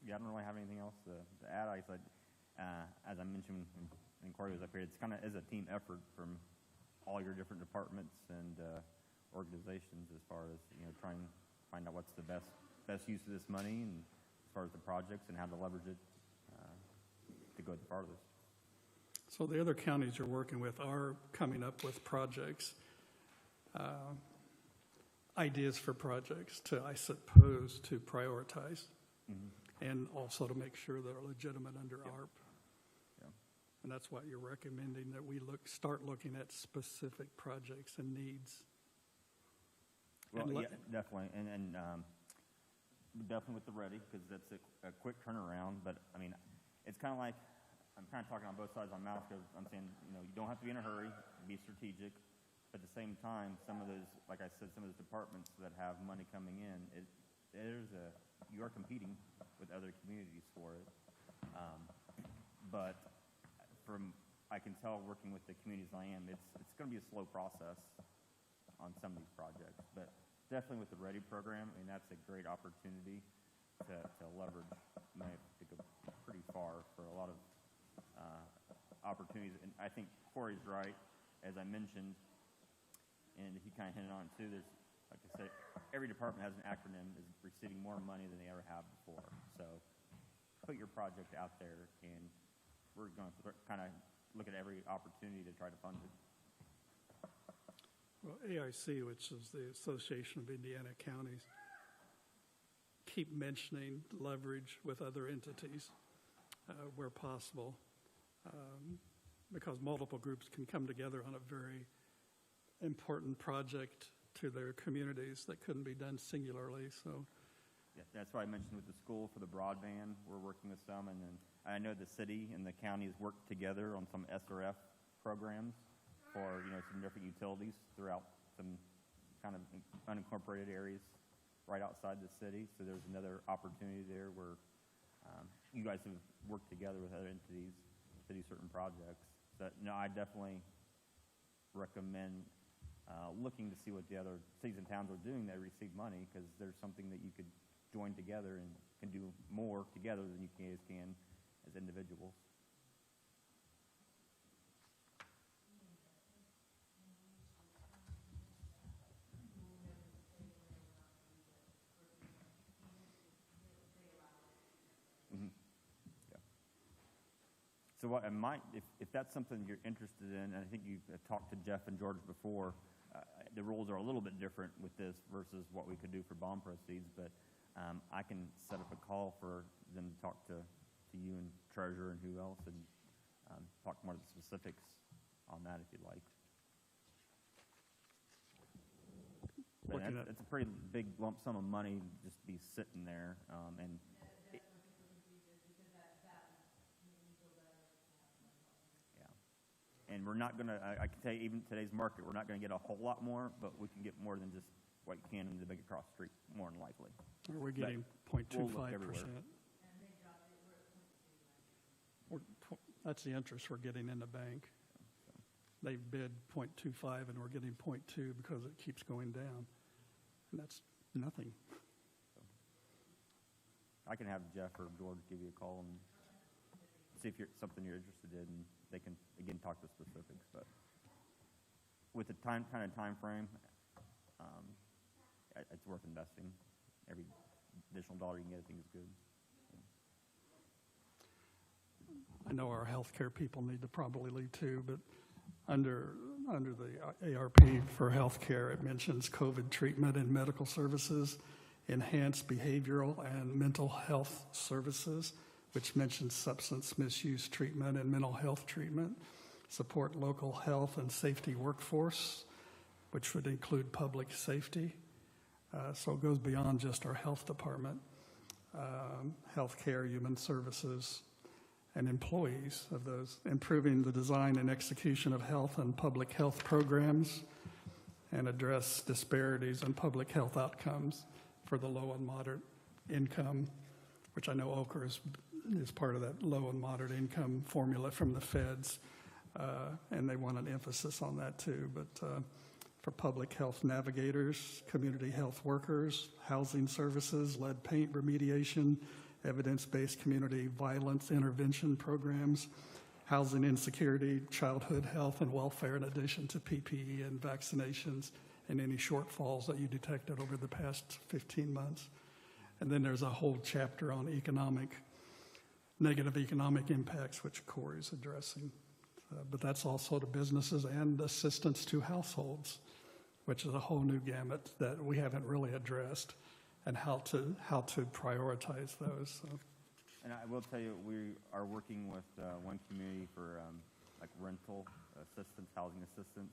Yeah, I don't really have anything else to add. I said, as I mentioned when Corey was up here, it's kind of is a team effort from all your different departments and organizations, as far as trying to find out what's the best use of this money, and as far as the projects and how to leverage it to go the farthest. So the other counties you're working with are coming up with projects, ideas for projects to, I suppose, to prioritize, and also to make sure they're legitimate under ARP. Yeah. And that's why you're recommending that we start looking at specific projects and needs. Well, And yeah, definitely, and definitely with the ready, because that's a quick turnaround. But I mean, it's kind of like I'm kind of talking on both sides of my mouth, because I'm saying you don't have to be in a hurry, be strategic. But at the same time, some of those, like I said, some of those departments that have money coming in, you are competing with other communities for it. But I can tell, working with the communities I am, it's going to be a slow process on some of these projects. But definitely with the READY program, I mean, that's a great opportunity to leverage money to go pretty far for a lot of opportunities. And I think Corey's right, as I mentioned, and he kind of hinted on it too. There's, like I said, every department has an acronym, is receiving more money than they ever have before. So put your project out there, and we're going to kind of look at every opportunity to try to fund it. Well, AIC, which is the Association of Indiana Counties, keep mentioning leverage with other entities where possible, because multiple groups can come together on a very important project to their communities that couldn't be done singularly. So Yeah, that's why I mentioned with the school for the broadband, we're working with some, and then I know the city and the counties work together on some SRF programs for some different utilities throughout some kind of unincorporated areas right outside the city. So there's another opportunity there where you guys have worked together with other entities to do certain projects. But no, I definitely recommend looking to see what the other cities and towns are doing that receive money, because there's something that you could join together and can do more together than you guys can as individuals. So what I might, if that's something you're interested in, and I think you've talked to Jeff and George before, the rules are a little bit different with this versus what we could do for bond proceeds, but I can set up a call for them to talk to you and Treasurer and who else, and talk more of the specifics on that if you'd like. But it's a pretty big lump sum of money just to be sitting there, and and we're not going to, I can tell you, even today's market, we're not going to get a whole lot more, but we can get more than just what you can in the big across the street, more than likely. Are we getting But we'll look 0.25%? everywhere. That's the interest we're getting in the bank. They bid 0.25 and we're getting 0.2 because it keeps going down. And that's nothing. I can have Jeff or George give you a call and see if it's something you're interested in, and they can, again, talk to specifics. But with the kind of time frame, it's worth investing. Every additional dollar you can get, I think, is good. I know our healthcare people need to probably leave too, but under the ARP for healthcare, it mentions COVID treatment and medical services, enhanced behavioral and mental health services, which mentions substance misuse treatment and mental health treatment, support local health and safety workforce, which would include public safety. So it goes beyond just our health department, healthcare, human services, and employees of those, improving the design and execution of health and public health programs, and address disparities in public health outcomes for the low and moderate income, which I know Oker is part of that low and moderate income formula from the feds, and they want an emphasis on that too. But for public health navigators, community health workers, housing services, lead paint remediation, evidence-based community violence intervention programs, housing insecurity, childhood health and welfare, in addition to PPE and vaccinations, and any shortfalls that you detected over the past 15 months. And then there's a whole chapter on negative economic impacts, which Corey's addressing. But that's also to businesses and assistance to households, which is a whole new gamut that we haven't really addressed, and how to prioritize those. So. And I will tell you, we are working with one community for like rental assistance, housing assistance,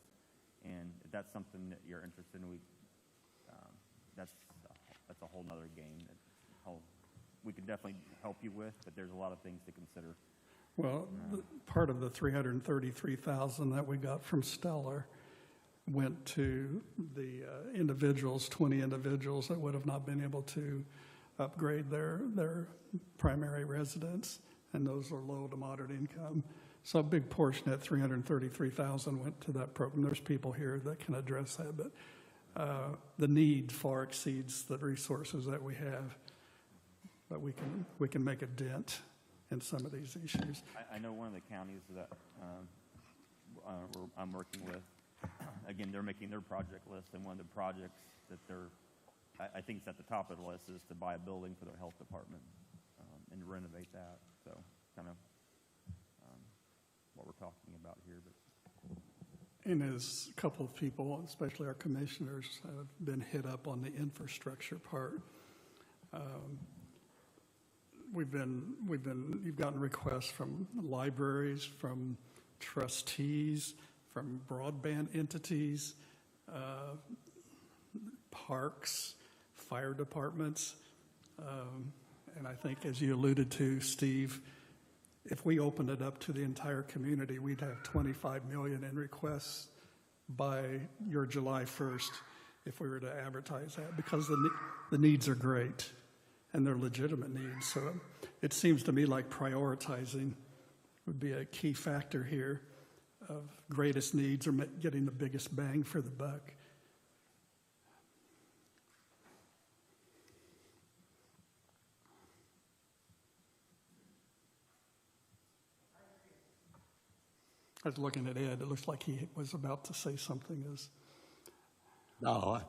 and if that's something that you're interested in, that's a whole nother game. We could definitely help you with, but there's a lot of things to consider. Well, part of the $333,000 that we got from Stellar went to the individuals, 20 individuals that would have not been able to upgrade their primary residence, and those are low to moderate income. So a big portion of that $333,000 went to that program. There's people here that can address that, but the need far exceeds the resources that we have. But we can make a dent in some of these issues. I know one of the counties that I'm working with, again, they're making their project list, and one of the projects that I think it's at the top of the list, is to buy a building for their health department and renovate that. So kind of what we're talking about here. But. And as a couple of people, especially our commissioners, have been hit up on the infrastructure part. You've gotten requests from libraries, from trustees, from broadband entities, parks, fire departments. And I think, as you alluded to, Steve, if we opened it up to the entire community, we'd have 25 million in requests by your July 1st if we were to advertise that, because the needs are great and they're legitimate needs. So it seems to me like prioritizing would be a key factor here of greatest needs or getting the biggest bang for the buck. I was looking at Ed, it looks like he was about to say something as, No,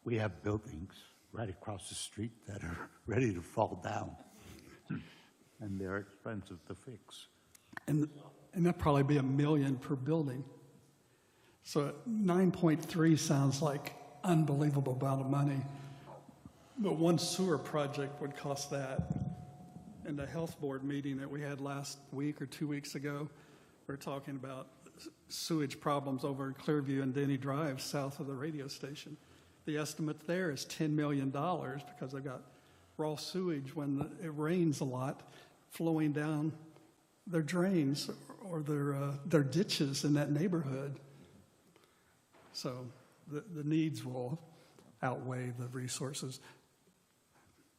we have buildings right across the street that are ready to fall down, and they're expensive to fix. and that'd probably be $1 million per building. So 9.3 sounds like unbelievable amount of money, but one sewer project would cost that. In the health board meeting that we had last week or 2 weeks ago, we were talking about sewage problems over in Clearview and Denny Drive, south of the radio station. The estimate there is $10 million because they've got raw sewage when it rains a lot flowing down their drains or their ditches in that neighborhood. So the needs will outweigh the resources.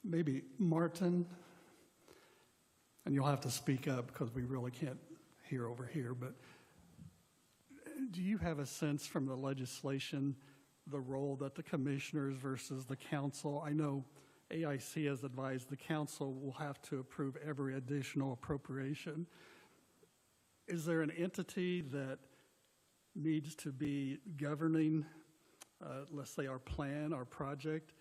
Maybe Martin, and you'll have to speak up because we really can't hear over here, but do you have a sense from the legislation the role that the commissioners versus the council? I know AIC has advised the council will have to approve every additional appropriation. Is there an entity that needs to be governing, let's say, our plan, our project,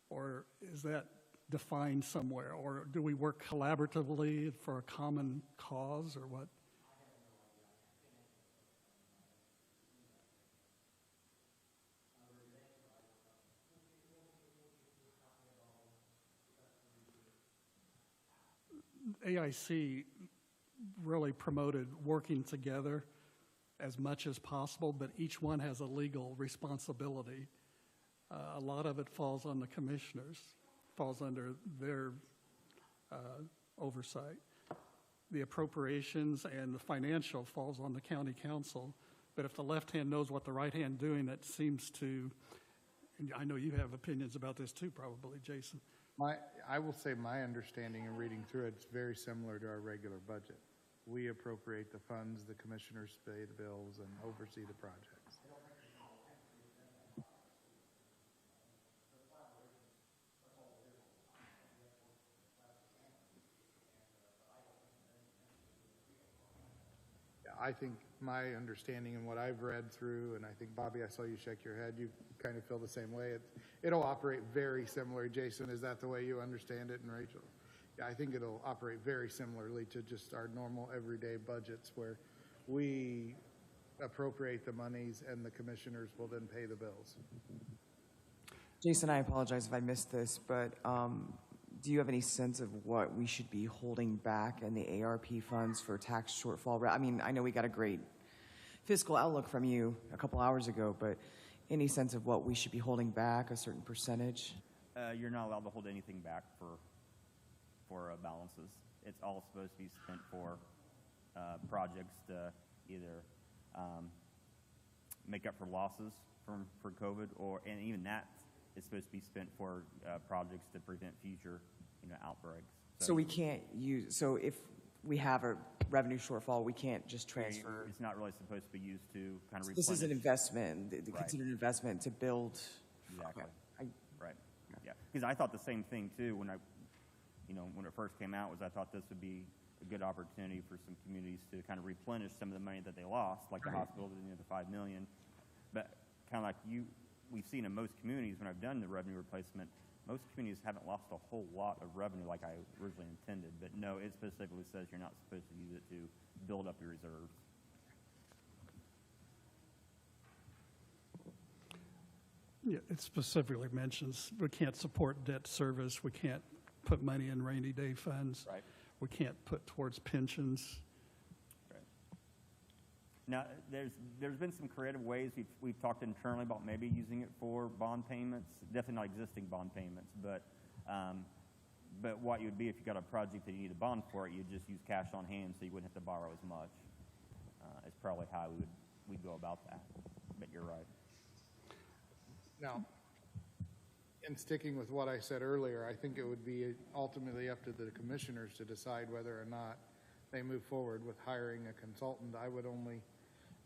or is that defined somewhere? Or do we work collaboratively for a common cause, or what? AIC really promoted working together as much as possible, but each one has a legal responsibility. A lot of it falls on the commissioners, falls under their oversight. The appropriations and the financial falls on the county council, but if the left hand knows what the right hand doing, that seems to, and I know you have opinions about this too, probably, Jason. I will say my understanding in reading through it's very similar to our regular budget. We appropriate the funds, the commissioners pay the bills, and oversee the projects. Yeah, I think my understanding and what I've read through, and I think, Bobby, I saw you shake your head, you kind of feel the same way. It'll operate very similar. Jason, is that the way you understand it? And Rachel? Yeah, I think it'll operate very similarly to just our normal everyday budgets where we appropriate the monies and the commissioners will then pay the bills. Jason, I apologize if I missed this, but do you have any sense of what we should be holding back in the ARP funds for tax shortfall? I mean, I know we got a great fiscal outlook from you a couple hours ago, but any sense of what we should be holding back, a certain percentage? You're not allowed to hold anything back for balances. It's all supposed to be spent for projects to either make up for losses for COVID, and even that is supposed to be spent for projects to prevent future, outbreaks. So we can't use. So if we have a revenue shortfall, we can't just transfer. It's not really supposed to be used to kind of replenish. This is an investment. Right. Considered an investment to build. Exactly. Okay. Right. Yeah. Because I thought the same thing too when when it first came out. I thought this would be a good opportunity for some communities to kind of replenish some of the money that they lost, like the hospital, the $5 million. But kind of like we've seen in most communities when I've done the revenue replacement, most communities haven't lost a whole lot of revenue like I originally intended. But no, it specifically says you're not supposed to use it to build up your reserves. Yeah, it specifically mentions we can't support debt service, we can't put money in rainy day funds. Right. We can't put towards pensions. Right. Now, there's been some creative ways we've talked internally about maybe using it for bond payments. Definitely not existing bond payments, but what you would be if you got a project that you need a bond for it, you'd just use cash on hand, so you wouldn't have to borrow as much. It's probably how we'd go about that. But you're right. Now, in sticking with what I said earlier, I think it would be ultimately up to the commissioners to decide whether or not they move forward with hiring a consultant. I would only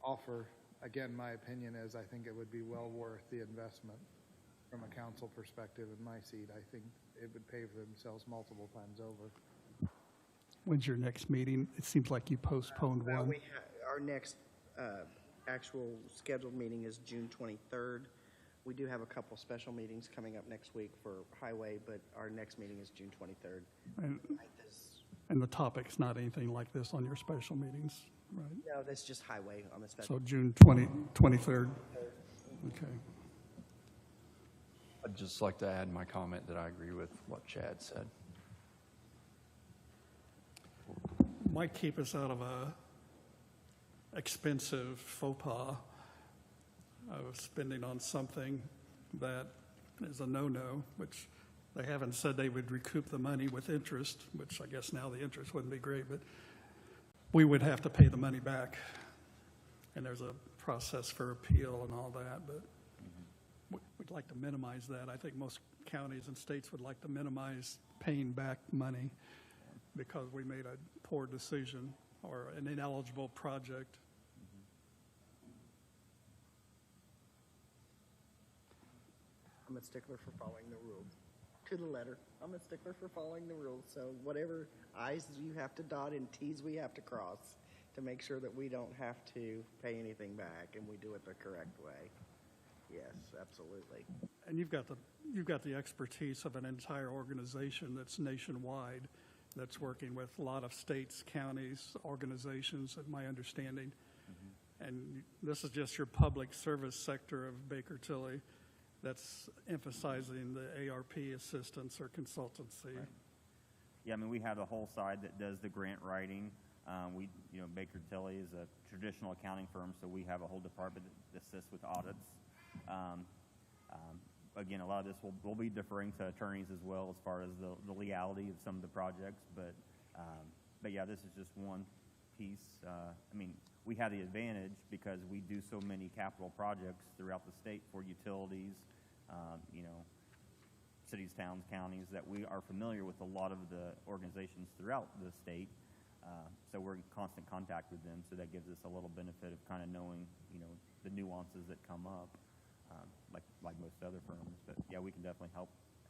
offer, again, my opinion is I think it would be well worth the investment from a council perspective in my seat. I think it would pay for themselves multiple times over. When's your next meeting? It seems like you postponed one. Our next actual scheduled meeting is June 23rd. We do have a couple special meetings coming up next week for highway, but our next meeting is June 23rd. And the topic's not anything like this on your special meetings, right? No, that's just highway on the special. So June 23rd? Okay. I'd just like to add my comment that I agree with what Chad said. Might keep us out of a expensive faux pas of spending on something that is a no-no, which they haven't said they would recoup the money with interest, which I guess now the interest wouldn't be great, but we would have to pay the money back. And there's a process for appeal and all that, but we'd like to minimize that. I think most counties and states would like to minimize paying back money because we made a poor decision or an ineligible project. I'm a stickler for following the rules to the letter. I'm a stickler for following the rules. So whatever I's you have to dot and T's we have to cross to make sure that we don't have to pay anything back and we do it the correct way. Yes, absolutely. And you've got the expertise of an entire organization that's nationwide, that's working with a lot of states, counties, organizations, at my understanding. And this is just your public service sector of Baker Tilly that's emphasizing the ARP assistance or consultancy. Right. Yeah, I mean, we have a whole side that does the grant writing. Baker Tilly is a traditional accounting firm, so we have a whole department that assists with audits. Again, a lot of this will be deferring to attorneys as well as far as the legality of some of the projects, but yeah, this is just one piece. I mean, we have the advantage because we do so many capital projects throughout the state for utilities, cities, towns, counties, that we are familiar with a lot of the organizations throughout the state. So we're in constant contact with them, so that gives us a little benefit of kind of knowing, the nuances that come up, like most other firms. But yeah, we can definitely help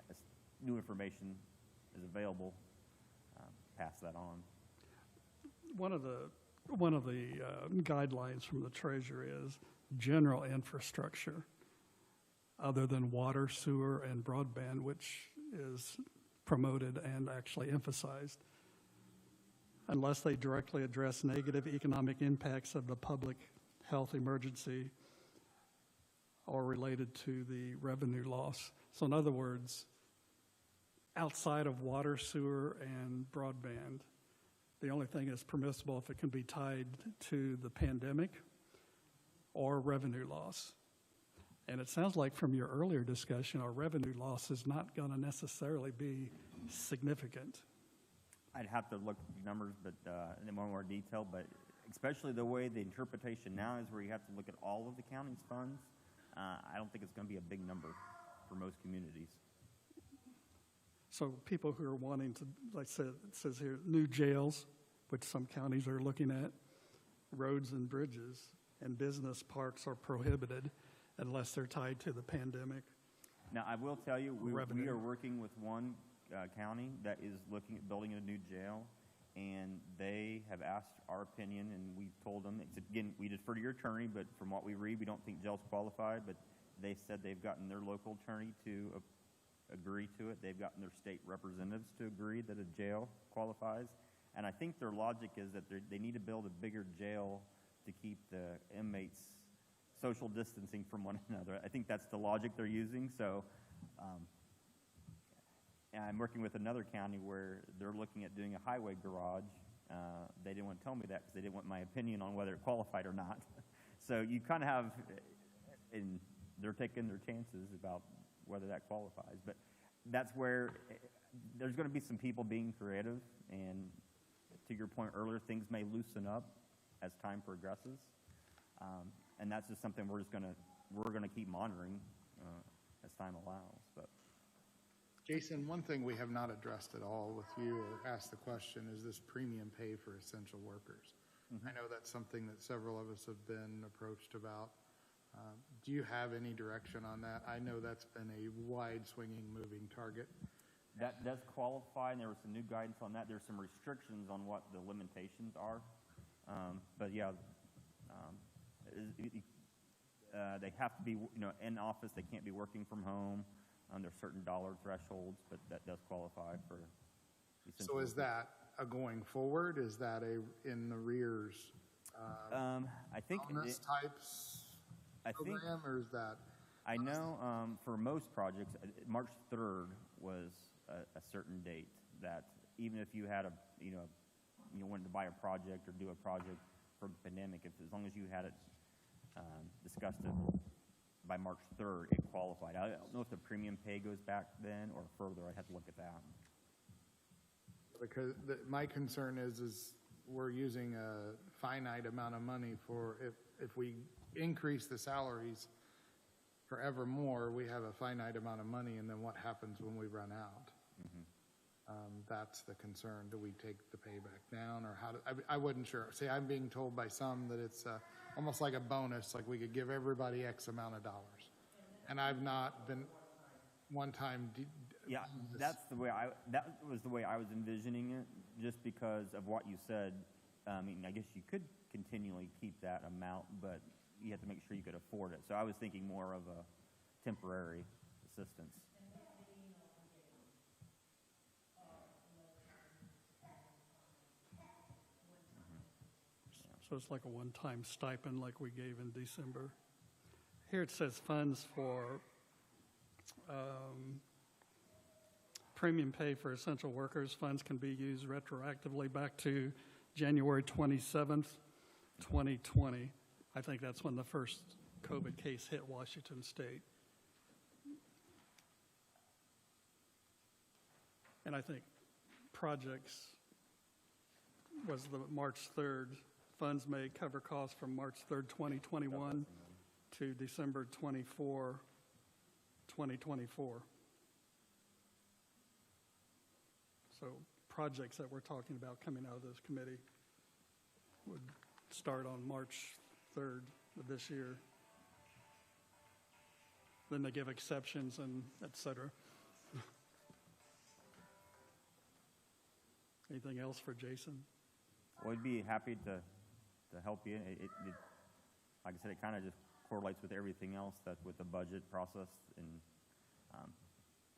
as new information is available, pass that on. One of the guidelines from the Treasury is general infrastructure, other than water, sewer, and broadband, which is promoted and actually emphasized, unless they directly address negative economic impacts of the public health emergency or related to the revenue loss. So in other words, outside of water, sewer, and broadband, the only thing is permissible if it can be tied to the pandemic or revenue loss. And it sounds like from your earlier discussion, our revenue loss is not going to necessarily be significant. I'd have to look at the numbers, but in more detail, but especially the way the interpretation now is where you have to look at all of the county's funds. I don't think it's going to be a big number for most communities. So people who are wanting to, like I said, it says here, new jails, which some counties are looking at, roads and bridges, and business parks are prohibited unless they're tied to the pandemic. Now, I will tell you, we are working with one county that is looking at building a new jail, and they have asked our opinion, and we told them, again, we defer to your attorney, but from what we read, we don't think jail's qualified, but they said they've gotten their local attorney to agree to it. They've gotten their state representatives to agree that a jail qualifies, and I think their logic is that they need to build a bigger jail to keep the inmates social distancing from one another. I think that's the logic they're using, so and I'm working with another county where they're looking at doing a highway garage. They didn't want to tell me that because they didn't want my opinion on whether it qualified or not. So you kind of have, and they're taking their chances about whether that qualifies. But that's where there's going to be some people being creative, and to your point earlier, things may loosen up as time progresses, and that's just something we're going to keep monitoring as time allows. But Jason, one thing we have not addressed at all with you or asked the question is this premium pay for essential workers. I know that's something that several of us have been approached about. Do you have any direction on that? I know that's been a wide swinging moving target. that does qualify, and there was some new guidance on that. There's some restrictions on what the limitations are. But yeah, They have to be, in office. They can't be working from home. There's certain dollar thresholds, but that does qualify for. So is that a going forward? Is that in the rears? I think Wellness types program, or is that? I know for most projects, March 3rd was a certain date that even if you had you wanted to buy a project or do a project for the pandemic, as long as you had it discussed by March 3rd, it qualified. I don't know if the premium pay goes back then or further. I'd have to look at that. Because my concern is we're using a finite amount of money for, if we increase the salaries forevermore, we have a finite amount of money, and then what happens when we run out? That's the concern. Do we take the payback down, or how? I wasn't sure. See, I'm being told by some that it's almost like a bonus, like we could give everybody X amount of dollars. And I've not been one time. Yeah, that was the way I was envisioning it, just because of what you said. I mean, I guess you could continually keep that amount, but you have to make sure you could afford it. So I was thinking more of a temporary assistance. So it's like a one-time stipend like we gave in December. Here it says funds for premium pay for essential workers. Funds can be used retroactively back to January 27th, 2020. I think that's when the first COVID case hit Washington State. And I think projects was the March 3rd. Funds may cover costs from March 3rd, 2021 to December 24, 2024. So projects that we're talking about coming out of this committee would start on March 3rd of this year. Then they give exceptions and et cetera. Anything else for Jason? Well, I'd be happy to help you. Like I said, it kind of just correlates with everything else that's with the budget process, and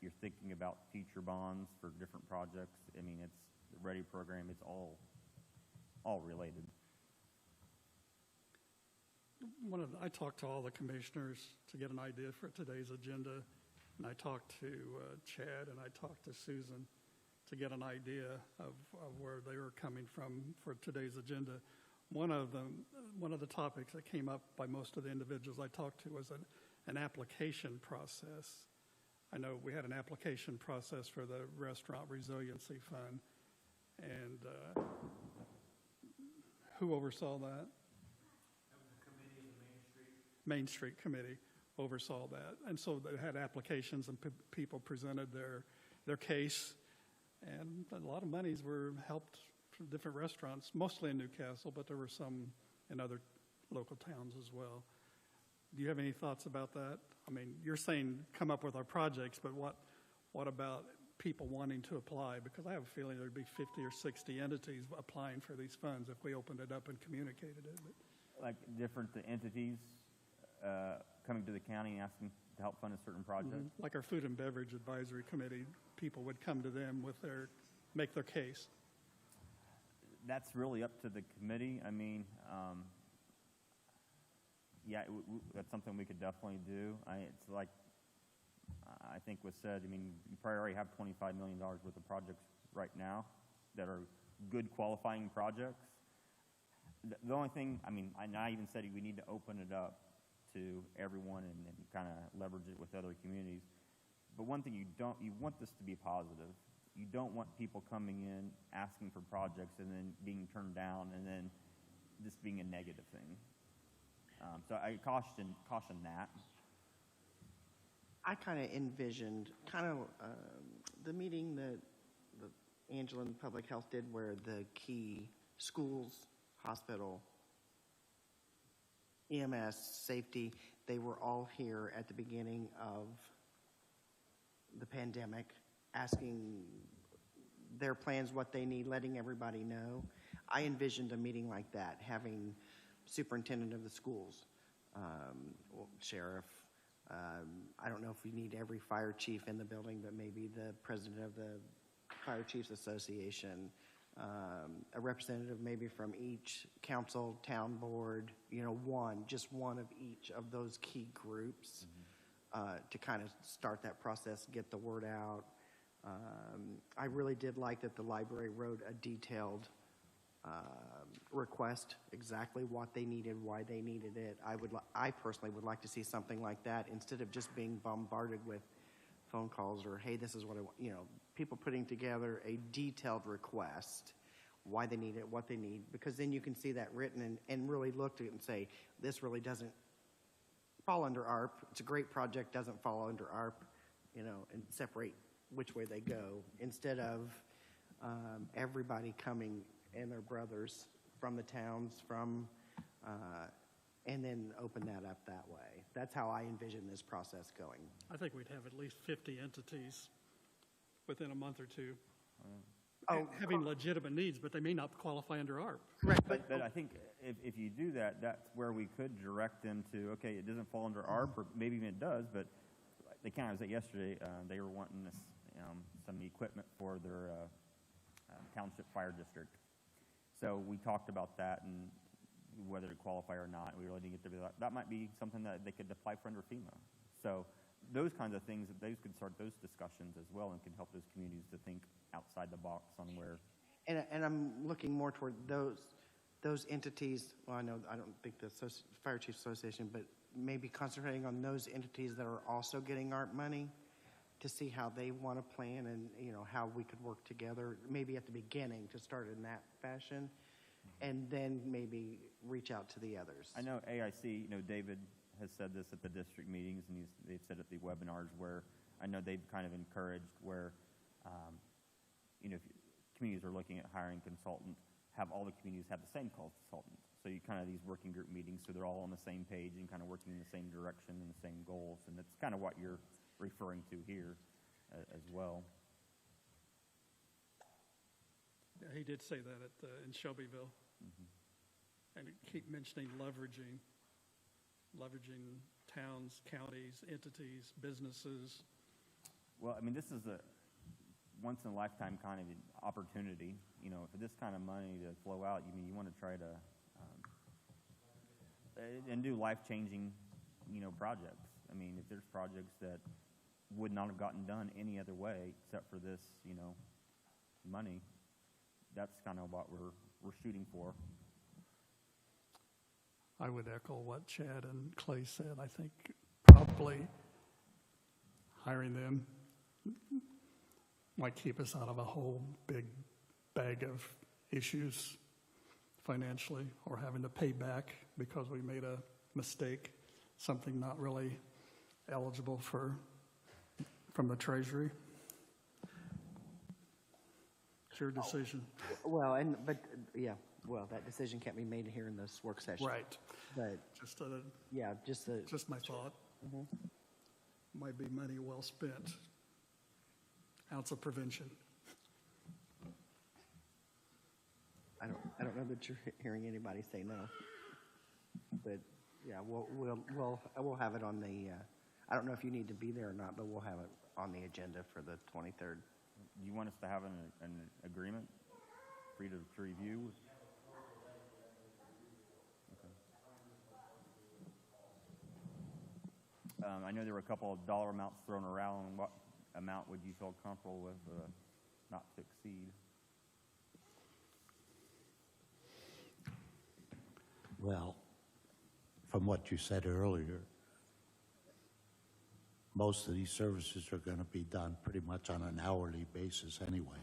you're thinking about future bonds for different projects. I mean, it's the READY program. It's all related. I talked to all the commissioners to get an idea for today's agenda, and I talked to Chad and I talked to Susan to get an idea of where they were coming from for today's agenda. One of the topics that came up by most of the individuals I talked to was an application process. I know we had an application process for the Restaurant Resiliency Fund, and who oversaw that? That was the committee, the Main Street. Main Street Committee oversaw that. And so they had applications and people presented their case, and a lot of monies were helped from different restaurants, mostly in Newcastle, but there were some in other local towns as well. Do you have any thoughts about that? I mean, you're saying come up with our projects, but what about people wanting to apply? Because I have a feeling there'd be 50 or 60 entities applying for these funds if we opened it up and communicated it. Like different entities coming to the county and asking to help fund a certain project? Mm-hmm. Like our Food and Beverage Advisory Committee, people would come to them with make their case. That's really up to the committee. I mean, yeah, that's something we could definitely do. It's like I think was said. I mean, you probably already have $25 million worth of projects right now that are good qualifying projects. The only thing, I mean, I even said we need to open it up to everyone and kind of leverage it with other communities. But one thing you want this to be positive. You don't want people coming in asking for projects and then being turned down and then this being a negative thing. So I caution that. I kind of envisioned the meeting that Angela and Public Health did where the key schools, hospital, EMS, safety, they were all here at the beginning of the pandemic asking their plans, what they need, letting everybody know. I envisioned a meeting like that, having superintendent of the schools, sheriff. I don't know if we need every fire chief in the building, but maybe the president of the Fire Chiefs Association, a representative maybe from each council, town board, just one of each of those key groups to kind of start that process, get the word out. I really did like that the library wrote a detailed request, exactly what they needed, why they needed it. I personally would like to see something like that instead of just being bombarded with phone calls or, hey, this is what I want, people putting together a detailed request, why they need it, what they need, because then you can see that written and really look at it and say, this really doesn't fall under ARP. It's a great project, doesn't fall under ARP, and separate which way they go instead of everybody coming and their brothers from the towns, and then open that up that way. That's how I envision this process going. I think we'd have at least 50 entities within a month or two having legitimate needs, but they may not qualify under ARP. Correct. But I think if you do that, that's where we could direct them to, okay, it doesn't fall under ARP, or maybe even it does, but the county, I was at yesterday, they were wanting this, some equipment for their township fire district. So we talked about that and whether to qualify or not. We really didn't get to that might be something that they could apply for under FEMA. So those kinds of things, those could start those discussions as well and can help those communities to think outside the box on where. And I'm looking more toward those entities. Well, I don't think the Fire Chiefs Association, but maybe concentrating on those entities that are also getting ARP money to see how they want to plan and, how we could work together, maybe at the beginning to start in that fashion, and then maybe reach out to the others. I know AIC, David has said this at the district meetings, and they've said at the webinars where I know they've kind of encouraged where, if communities are looking at hiring consultants, have all the communities have the same consultant. So you kind of these working group meetings, so they're all on the same page and kind of working in the same direction and the same goals, and that's kind of what you're referring to here as well. Yeah, he did say that in Shelbyville. And keep mentioning leveraging towns, counties, entities, businesses. Well, I mean, this is a once-in-a-lifetime kind of opportunity, for this kind of money to flow out. You want to try to and do life-changing, projects. I mean, if there's projects that would not have gotten done any other way except for this, money, that's kind of what we're shooting for. I would echo what Chad and Clay said. I think probably hiring them might keep us out of a whole big bag of issues financially, or having to pay back because we made a mistake, something not really eligible from the Treasury. It's your decision. That decision can't be made here in this work session. Right. But just my thought. Might be money well spent. Ounce of prevention. I don't know that you're hearing anybody say no. But yeah, we'll have it on the. I don't know if you need to be there or not, but we'll have it on the agenda for the 23rd. You want us to have an agreement for you to review? Okay. I know there were a couple of dollar amounts thrown around. What amount would you feel comfortable with not to exceed? Well, from what you said earlier, most of these services are going to be done pretty much on an hourly basis anyway.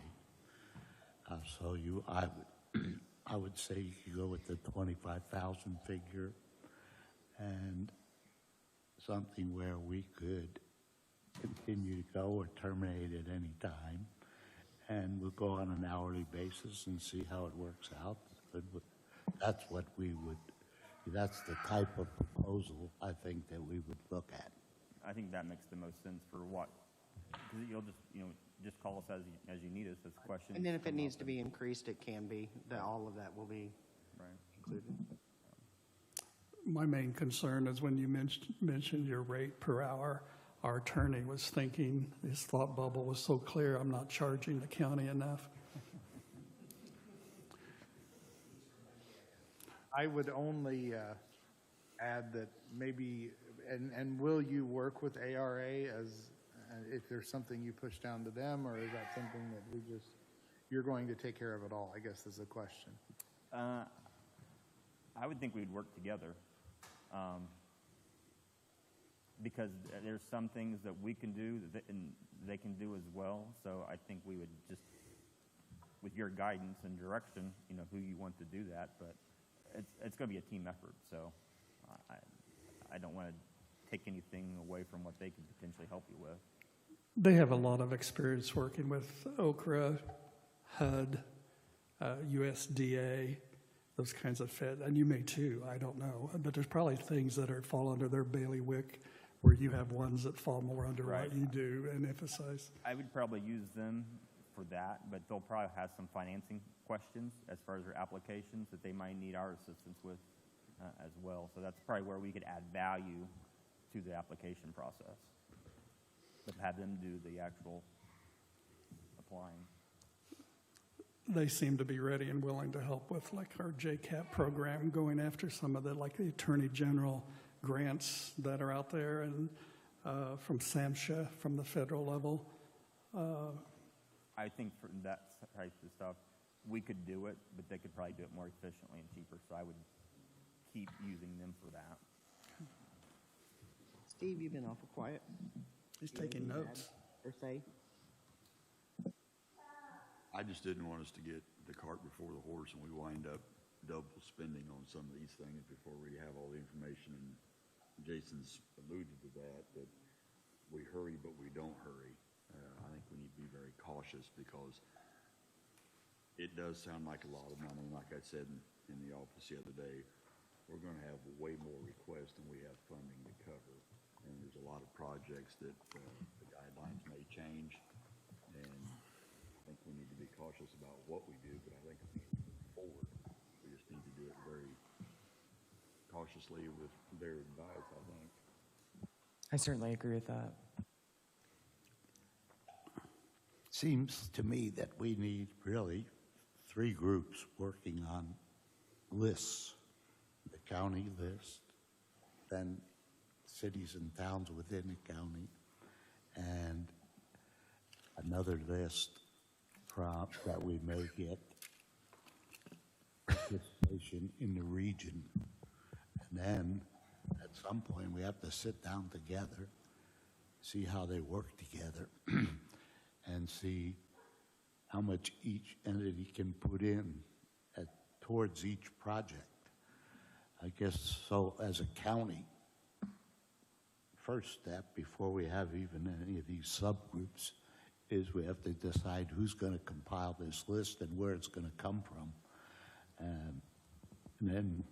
So I would say you could go with the 25,000 figure and something where we could continue to go or terminate at any time, and we'll go on an hourly basis and see how it works out. That's what we would. That's the type of proposal I think that we would look at. I think that makes the most sense for what, because you'll just call us as you need us as questions. And then if it needs to be increased, it can be. All of that will be included. My main concern is when you mentioned your rate per hour, our attorney was thinking, his thought bubble was so clear, I'm not charging the county enough. I would only add that maybe, and will you work with ARA as, if there's something you push down to them, or is that something that you're going to take care of it all, I guess is the question. I would think we'd work together. Because there's some things that we can do that and they can do as well. So I think we would just, with your guidance and direction, who you want to do that, but it's going to be a team effort. So I don't want to take anything away from what they could potentially help you with. They have a lot of experience working with Okra, HUD, USDA, those kinds of Fed, and you may too, I don't know. But there's probably things that fall under their bailiwick where you have ones that fall more under what you do and emphasize. I would probably use them for that, but they'll probably have some financing questions as far as their applications that they might need our assistance with as well. So that's probably where we could add value to the application process, but have them do the actual applying. They seem to be ready and willing to help with like our JCAP program, going after some of the like the Attorney General grants that are out there, and from SAMHSA, from the federal level. I think for that type of stuff, we could do it, but they could probably do it more efficiently and cheaper. So I would keep using them for that. Steve, you've been awful quiet. He's taking notes. Or say? I just didn't want us to get the cart before the horse and we wind up double spending on some of these things before we have all the information. And Jason's alluded to that we hurry, but we don't hurry. I think we need to be very cautious because it does sound like a lot of money. Like I said in the office the other day, we're going to have way more requests than we have funding to cover. And there's a lot of projects that the guidelines may change. And I think we need to be cautious about what we do, but I think if we move forward, we just need to do it very cautiously with their advice, I think. I certainly agree with that. Seems to me that we need really 3 groups working on lists. The county list, then cities and towns within the county, and another list that we may get participation in the region. And then at some point we have to sit down together, see how they work together, and see how much each entity can put in towards each project. I guess so as a county, first step before we have even any of these subgroups is we have to decide who's going to compile this list and where it's going to come from. And then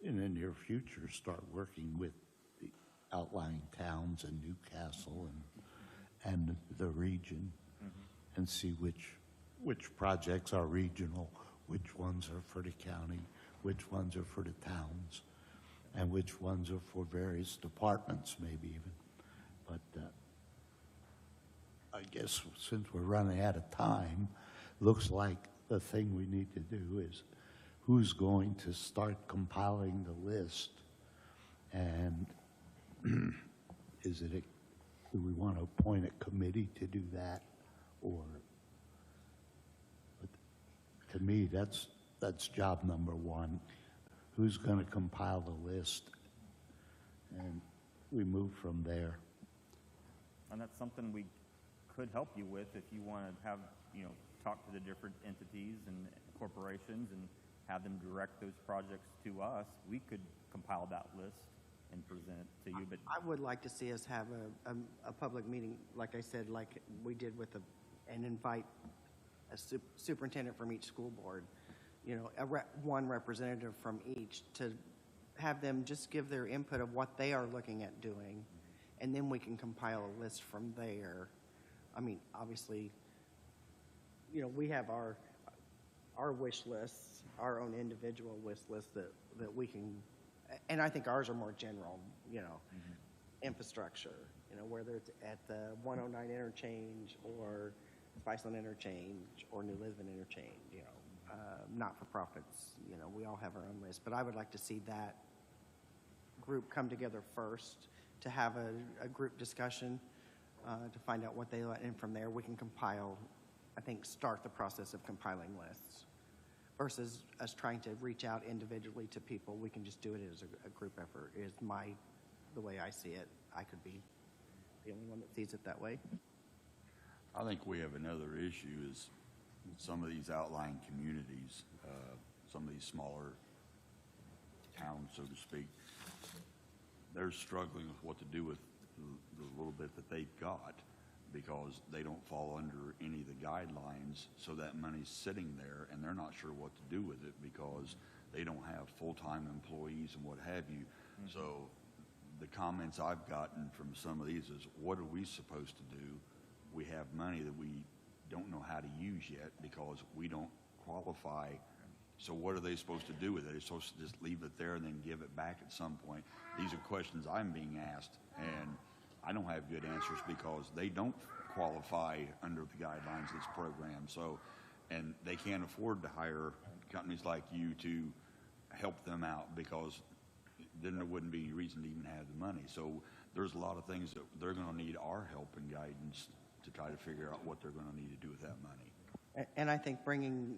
in the near future, start working with the outlying towns and Newcastle and the region, and see which projects are regional, which ones are for the county, which ones are for the towns, and which ones are for various departments, maybe even. But I guess since we're running out of time, looks like the thing we need to do is who's going to start compiling the list, and do we want to appoint a committee to do that, or? But to me, that's job number 1. Who's going to compile the list, and we move from there. And that's something we could help you with if you want to have, talk to the different entities and corporations and have them direct those projects to us. We could compile that list and present it to you. But I would like to see us have a public meeting, like I said, like we did with and invite a superintendent from each school board, one representative from each, to have them just give their input of what they are looking at doing, and then we can compile a list from there. I mean, obviously, we have our wish lists, our own individual wish lists that we can and I think ours are more general, you know, infrastructure, you know, whether it's at the 109 interchange or Spiceland interchange or New Lisbon interchange, you know, not-for-profits, you know, we all have our own list, but I would like to see that group come together first to have a group discussion, to find out what they like, and from there we can compile, I think, start the process of compiling lists versus us trying to reach out individually to people. We can just do it as a group effort is the way I see it. I could be the only one that sees it that way. I think we have another issue is some of these outlying communities, some of these smaller towns, so to speak, they're struggling with what to do with the little bit that they've got because they don't fall under any of the guidelines. So that money's sitting there and they're not sure what to do with it because they don't have full-time employees and what have you. So the comments I've gotten from some of these is, what are we supposed to do? We have money that we don't know how to use yet because we don't qualify. So what are they supposed to do with it? They're supposed to just leave it there and then give it back at some point. These are questions I'm being asked, and I don't have good answers because they don't qualify under the guidelines of this program. So, and they can't afford to hire companies like you to help them out because then there wouldn't be any reason to even have the money. So there's a lot of things that they're going to need our help and guidance to try to figure out what they're going to need to do with that money. And I think bringing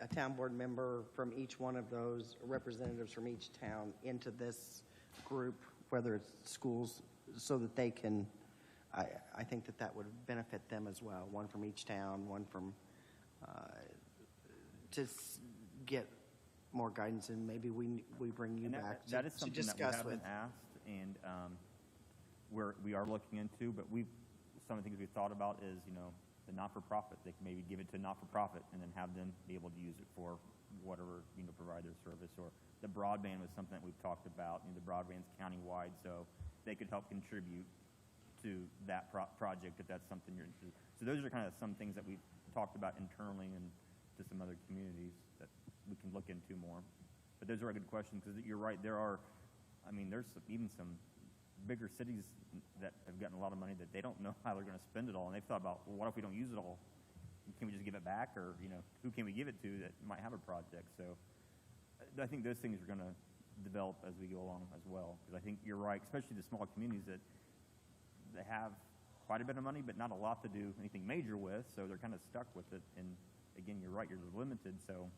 a town board member from each one of those, representatives from each town into this group, whether it's schools, so that they can, I think that would benefit them as well. One from each town, one from, to get more guidance, and maybe we bring you back that is to something that we discuss with. haven't asked, and we are looking into, but some of the things we've thought about is, you know, the not-for-profit. They can maybe give it to a not-for-profit and then have them be able to use it for whatever, you know, provide their service. Or the broadband was something that we've talked about. You know, the broadband's countywide, so they could help contribute to that project if that's something you're interested in. So those are kind of some things that we've talked about internally and to some other communities that we can look into more. But those are a good questions because you're right. There's even some bigger cities that have gotten a lot of money that they don't know how they're going to spend it all, and they've thought about, well, what if we don't use it all? Can we just give it back, or, you know, who can we give it to that might have a project? So I think those things are going to develop as we go along as well, because I think you're right, especially the small communities that they have quite a bit of money but not a lot to do anything major with, so they're kind of stuck with it. And again, you're right, you're limited, so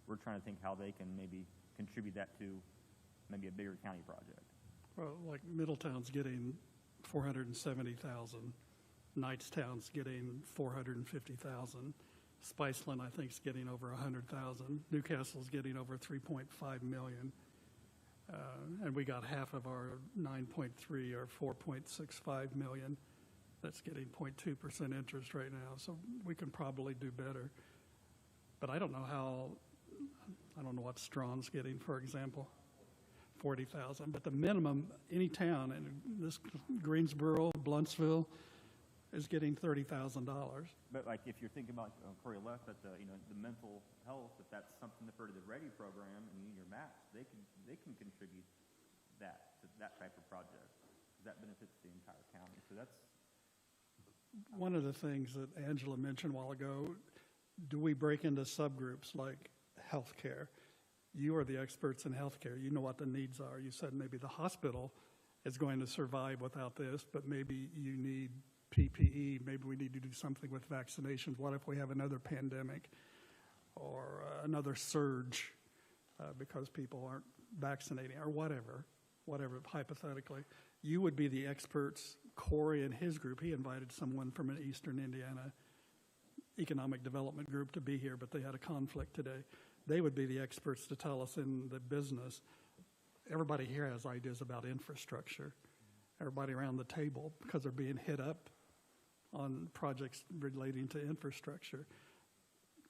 we're trying to think how they can maybe contribute that to maybe a bigger county project. Well, like Middletown's getting 470,000, Knightstown's getting 450,000, Spiceland, I think, is getting over 100,000, Newcastle's getting over 3.5 million, and we got half of our 9.3 or 4.65 million. That's getting 0.2% interest right now, so we can probably do better. But I don't know what Strawn's getting, for example. 40,000, but the minimum, any town, and this Greensboro, Bluntsville, is getting $30,000. But like if you're thinking about Corey left at the mental health, if that's something for the Ready program and your match, they can contribute that to that type of project. That benefits the entire county. So that's one of the things that Angela mentioned a while ago. Do we break into subgroups like healthcare? You are the experts in healthcare. You know what the needs are. You said maybe the hospital is going to survive without this, but maybe you need PPE. Maybe we need to do something with vaccinations. What if we have another pandemic or another surge because people aren't vaccinating or whatever, hypothetically. You would be the experts. Corey and his group, he invited someone from an Eastern Indiana economic development group to be here, but they had a conflict today. They would be the experts to tell us in the business. Everybody here has ideas about infrastructure. Everybody around the table, because they're being hit up on projects relating to infrastructure.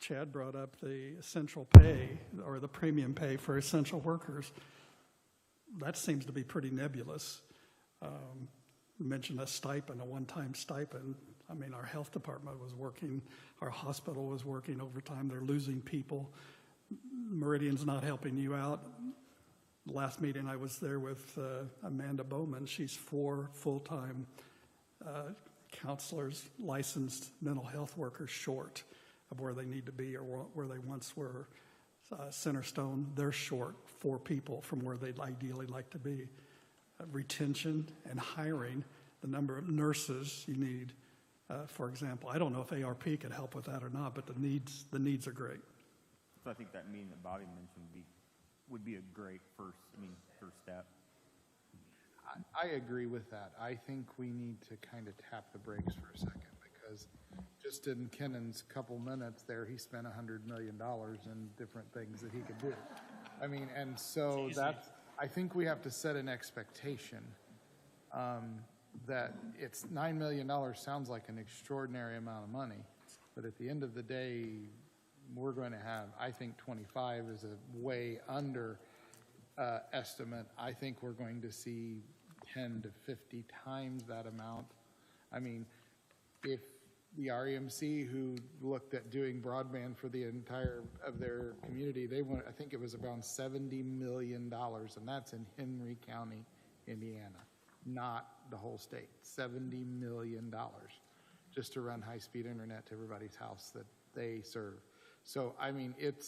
Chad brought up the essential pay or the premium pay for essential workers. That seems to be pretty nebulous. Mentioned a stipend, a one-time stipend. I mean, our health department was working, our hospital was working overtime. They're losing people. Meridian's not helping you out. The last meeting I was there with Amanda Bowman. She's 4 full-time counselors, licensed mental health workers short of where they need to be or where they once were. Centerstone, they're short 4 people from where they'd ideally like to be. Retention and hiring, the number of nurses you need, for example. I don't know if ARP could help with that or not, but the needs are great. So I think that meeting that Bobby mentioned would be a great first step. I agree with that. I think we need to kind of tap the brakes for a second, because just in Kennan's couple minutes there, he spent $100 million in different things that he could do. I mean, and so that's, I think we have to set an expectation that it's $9 million sounds like an extraordinary amount of money, but at the end of the day, we're going to have, I think 25 is a way under estimate. I think we're going to see 10 to 50 times that amount. I mean, if the REMC, who looked at doing broadband for the entire of their community, they went, I think it was around $70 million, and that's in Henry County, Indiana, not the whole state. $70 million just to run high-speed internet to everybody's house that they serve. So, I mean, it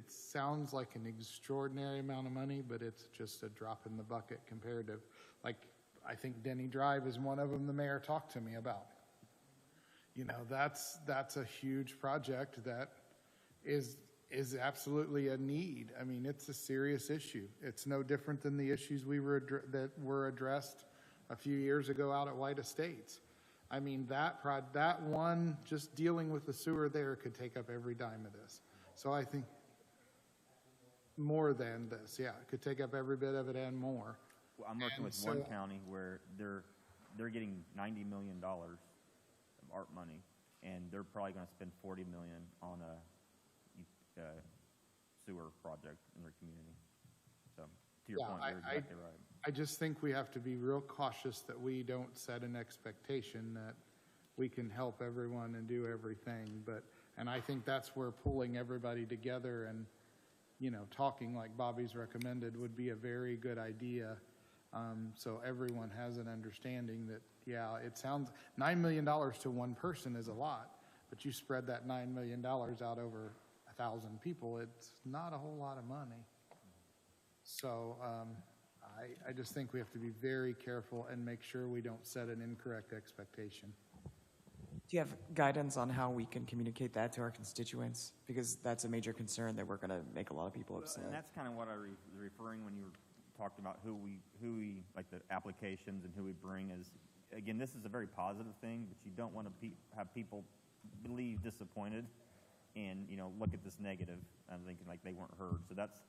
sounds like an extraordinary amount of money, but it's just a drop in the bucket compared to, like, I think Denny Drive is one of them the mayor talked to me about. You know, that's a huge project that is absolutely a need. I mean, it's a serious issue. It's no different than the issues that were addressed a few years ago out at White Estates. I mean, that one, just dealing with the sewer there could take up every dime of this. So I think more than this, yeah, it could take up every bit of it and more. Well, I'm working with one county where they're getting $90 million of ARP money, and they're probably going to spend $40 million on a sewer project in their community. So to your point, you're exactly right. I just think we have to be real cautious that we don't set an expectation that we can help everyone and do everything. And I think that's where pulling everybody together and, you know, talking like Bobby's recommended would be a very good idea. So everyone has an understanding that, yeah, it sounds $9 million to one person is a lot, but you spread that $9 million out over 1,000 people, it's not a whole lot of money. So I just think we have to be very careful and make sure we don't set an incorrect expectation. Do you have guidance on how we can communicate that to our constituents? Because that's a major concern that we're going to make a lot of people upset. And that's kind of what I was referring when you were talking about who we like the applications and who we bring is, again, this is a very positive thing, but you don't want to have people leave disappointed and, you know, look at this negative and thinking like they weren't heard. So that's,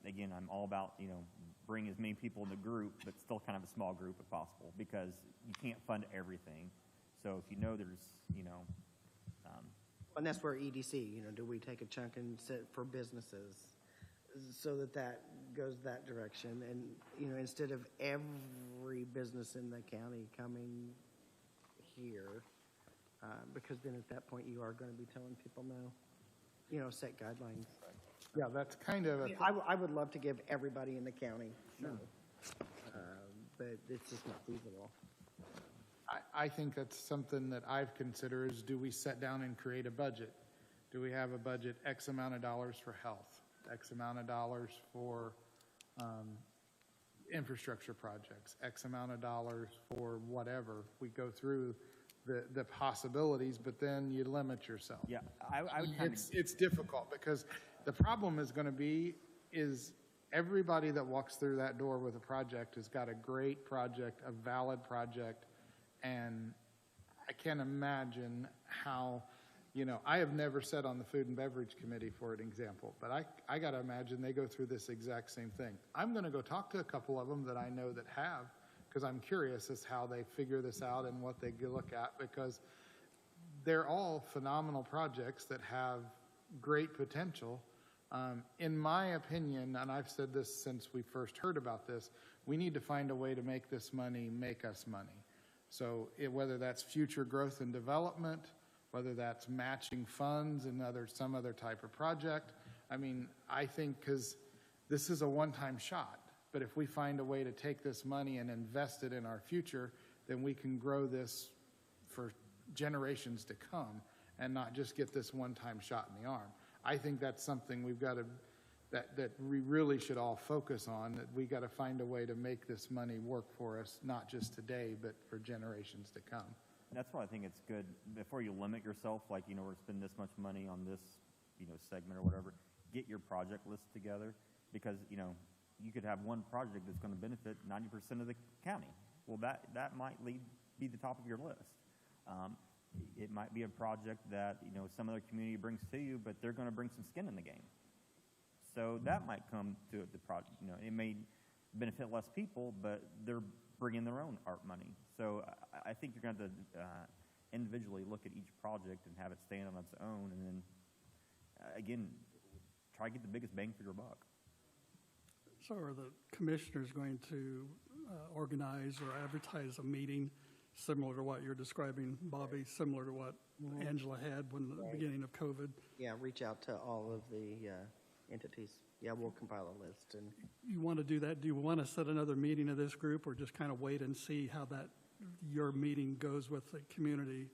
again, I'm all about, you know, bring as many people in the group, but still kind of a small group if possible, because you can't fund everything. So if you know there's, you know. And that's where EDC, you know, do we take a chunk and set for businesses so that goes that direction? And, you know, instead of every business in the county coming here, because then at that point you are going to be telling people no, you know, set guidelines. Yeah, that's kind of I would love to give everybody in the county no, but it's just not feasible. I think that's something that I've considered is, do we sit down and create a budget? Do we have a budget, X amount of dollars for health, X amount of dollars for infrastructure projects, X amount of dollars for whatever? We go through the possibilities, but then you limit yourself. Yeah, I would it's difficult, because the problem is going to be is everybody that walks through that door with a project has got a great project, a valid project, and I can't imagine how, you know, I have never sat on the Food and Beverage Committee, for an example, but I got to imagine they go through this exact same thing. I'm going to go talk to a couple of them that I know that have, because I'm curious as how they figure this out and what they look at, because they're all phenomenal projects that have great potential. In my opinion, and I've said this since we first heard about this, we need to find a way to make this money make us money. So whether that's future growth and development, whether that's matching funds and some other type of project. I mean, I think because this is a one-time shot. But if we find a way to take this money and invest it in our future, then we can grow this for generations to come and not just get this one-time shot in the arm. I think that's something we've got to, that we really should all focus on, that we got to find a way to make this money work for us, not just today, but for generations to come. That's why I think it's good, before you limit yourself, like, we're spending this much money on this, segment or whatever, get your project list together, because, you could have one project that's going to benefit 90% of the county. Well, that might be the top of your list. It might be a project that, some other community brings to you, but they're going to bring some skin in the game. So that might come to the project. It may benefit less people, but they're bringing their own art money. So I think you're going to have to individually look at each project and have it stand on its own, and then, again, try to get the biggest bang for your buck. So are the commissioners going to organize or advertise a meeting similar to what you're describing, Bobby, similar to what Angela had when the beginning of COVID? Yeah, reach out to all of the entities. Yeah, we'll compile a list. And You want to do that? Do you want to set another meeting of this group, or just kind of wait and see how your meeting goes with the community?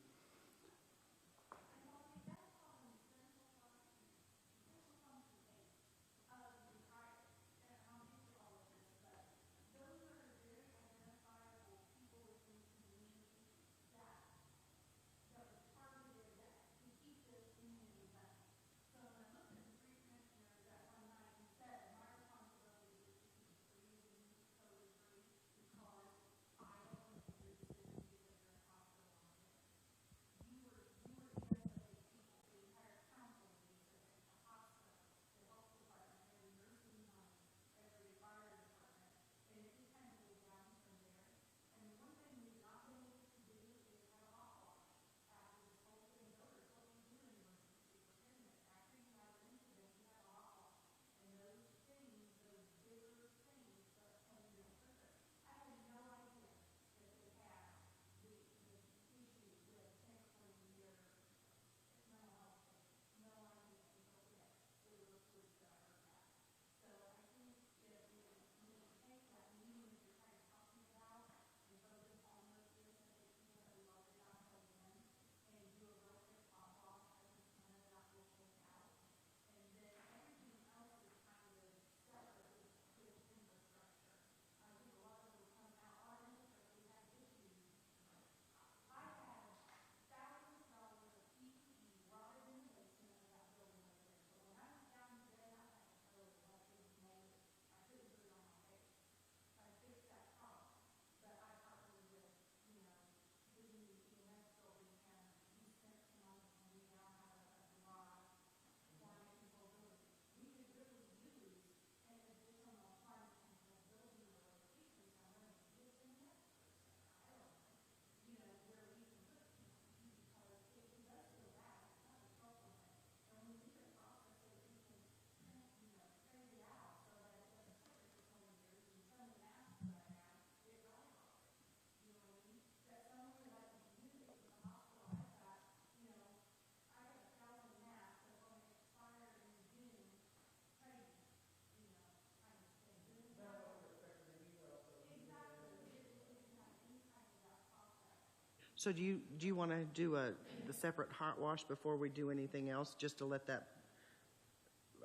so do you want to do the separate hot wash before we do anything else, just to let that,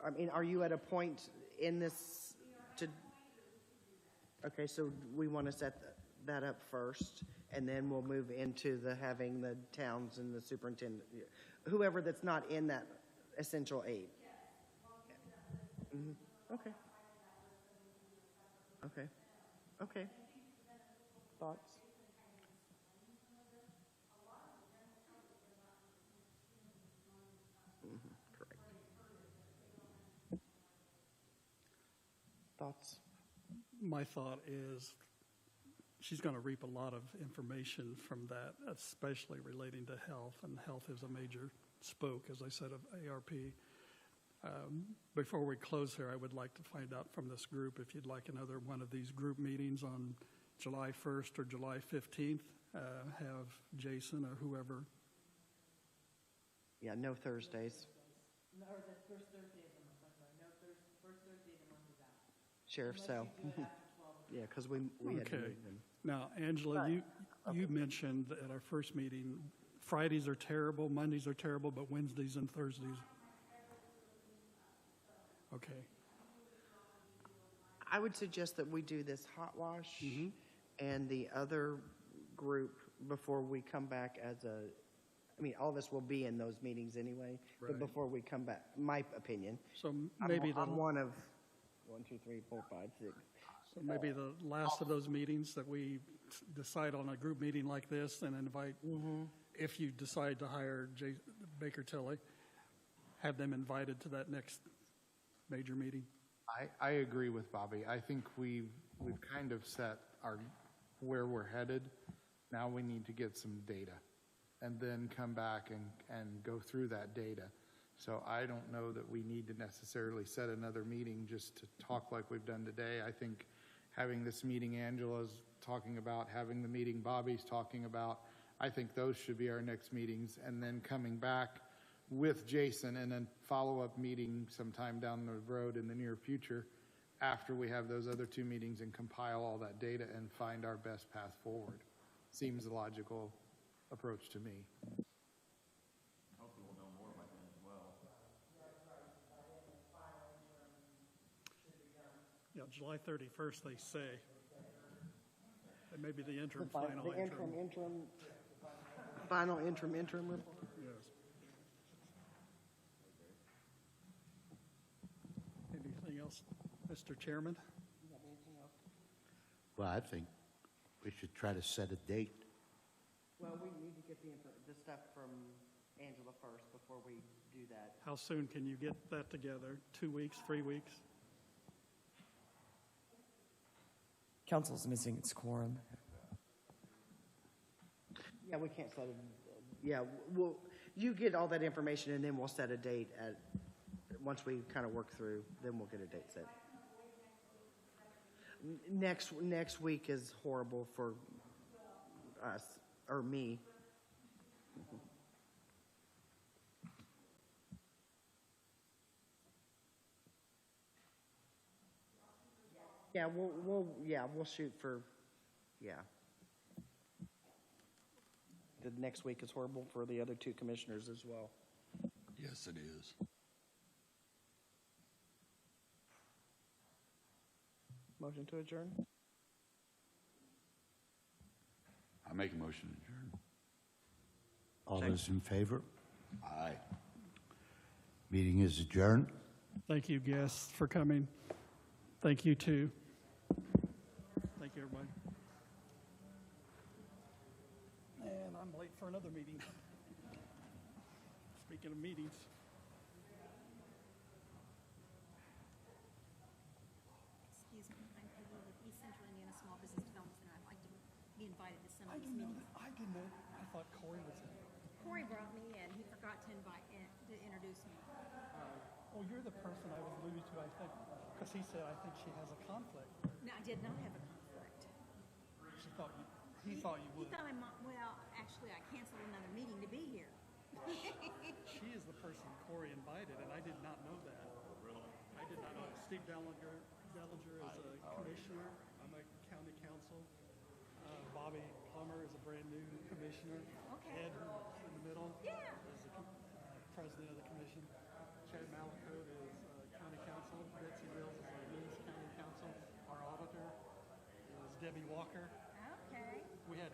I mean, are you at a point in this to, okay, so we want to set that up first, and then we'll move into having the towns and the superintendent, whoever that's not in that essential aid. Mm-hmm. Okay. Okay. Okay. Thoughts? Correct. Thoughts? My thought is she's going to reap a lot of information from that, especially relating to health, and health is a major spoke, as I said, of ARP. Before we close here, I would like to find out from this group if you'd like another one of these group meetings on July 1st or July 15th, have Jason or whoever. Yeah, no Thursdays. No, or the first Thursday of the month, I'm sorry, no, first Thursday of the month is out. Sheriff, so, yeah, because we had to Okay. move them. Now, Angela, you mentioned at our first meeting, Fridays are terrible, Mondays are terrible, but Wednesdays and Thursdays. Okay. I would suggest that we do this hot wash and the other group before we come back as a, I mean, all of us will be in those meetings anyway, but Right. before we come back, my opinion. So maybe I'm the, one of 1, 2, 3, 4, 5, 6. so maybe the last of those meetings that we decide on a group meeting like this and invite, if you decide to hire Baker Tilly, have them invited to that next major meeting. I agree with Bobby. I think we've kind of set where we're headed. Now we need to get some data and then come back and go through that data. So I don't know that we need to necessarily set another meeting just to talk like we've done today. I think having this meeting Angela's talking about, having the meeting Bobby's talking about, I think those should be our next meetings, and then coming back with Jason and then follow-up meeting sometime down the road in the near future after we have those other two meetings and compile all that data and find our best path forward. Seems a logical approach to me. Hopefully we'll know more by then as well. Yeah, July 31st, they say. That may be the interim, The final interim. Final interim report. Yes. Anything else, Mr. Chairman? Well, I think we should try to set a date. Well, we need to get the stuff from Angela first before we do that. How soon can you get that together? 2 weeks, 3 weeks? Council's missing its quorum. Yeah, we can't set you get all that information and then we'll set a date once we kind of work through, then we'll get a date set. Next week is horrible for us, or me. Yeah, we'll shoot for, The next week is horrible for the other two commissioners as well. Yes, it is. Motion to adjourn? I make a motion to adjourn. All those in favor? Aye. Meeting is adjourned. Thank you, guests, for coming. Thank you, too. Thank you, everybody. And I'm late for another meeting. Speaking of meetings. Excuse me, I'm Peggy with East Central Indiana Small Business Development Center. I'd like to be invited to some of these meetings. I didn't know. I thought Corey was in. Corey brought me and he forgot to introduce me. Oh, you're the person I was alluding to, I think, because he said, I think she has a conflict. No, I did not have a conflict. He thought you He would. thought well, actually, I canceled another meeting to be here. She is the person Corey invited, and I did not know that. I did not know. Steve Dellinger is a commissioner. I'm a county council. Bobby Plummer is a brand new commissioner. Okay. Ed, who's in the middle, Yeah. is the president of the commission. Chad Malacote is county council. Betsy Mills is our newest county council. Our auditor is Debbie Walker. Okay. We had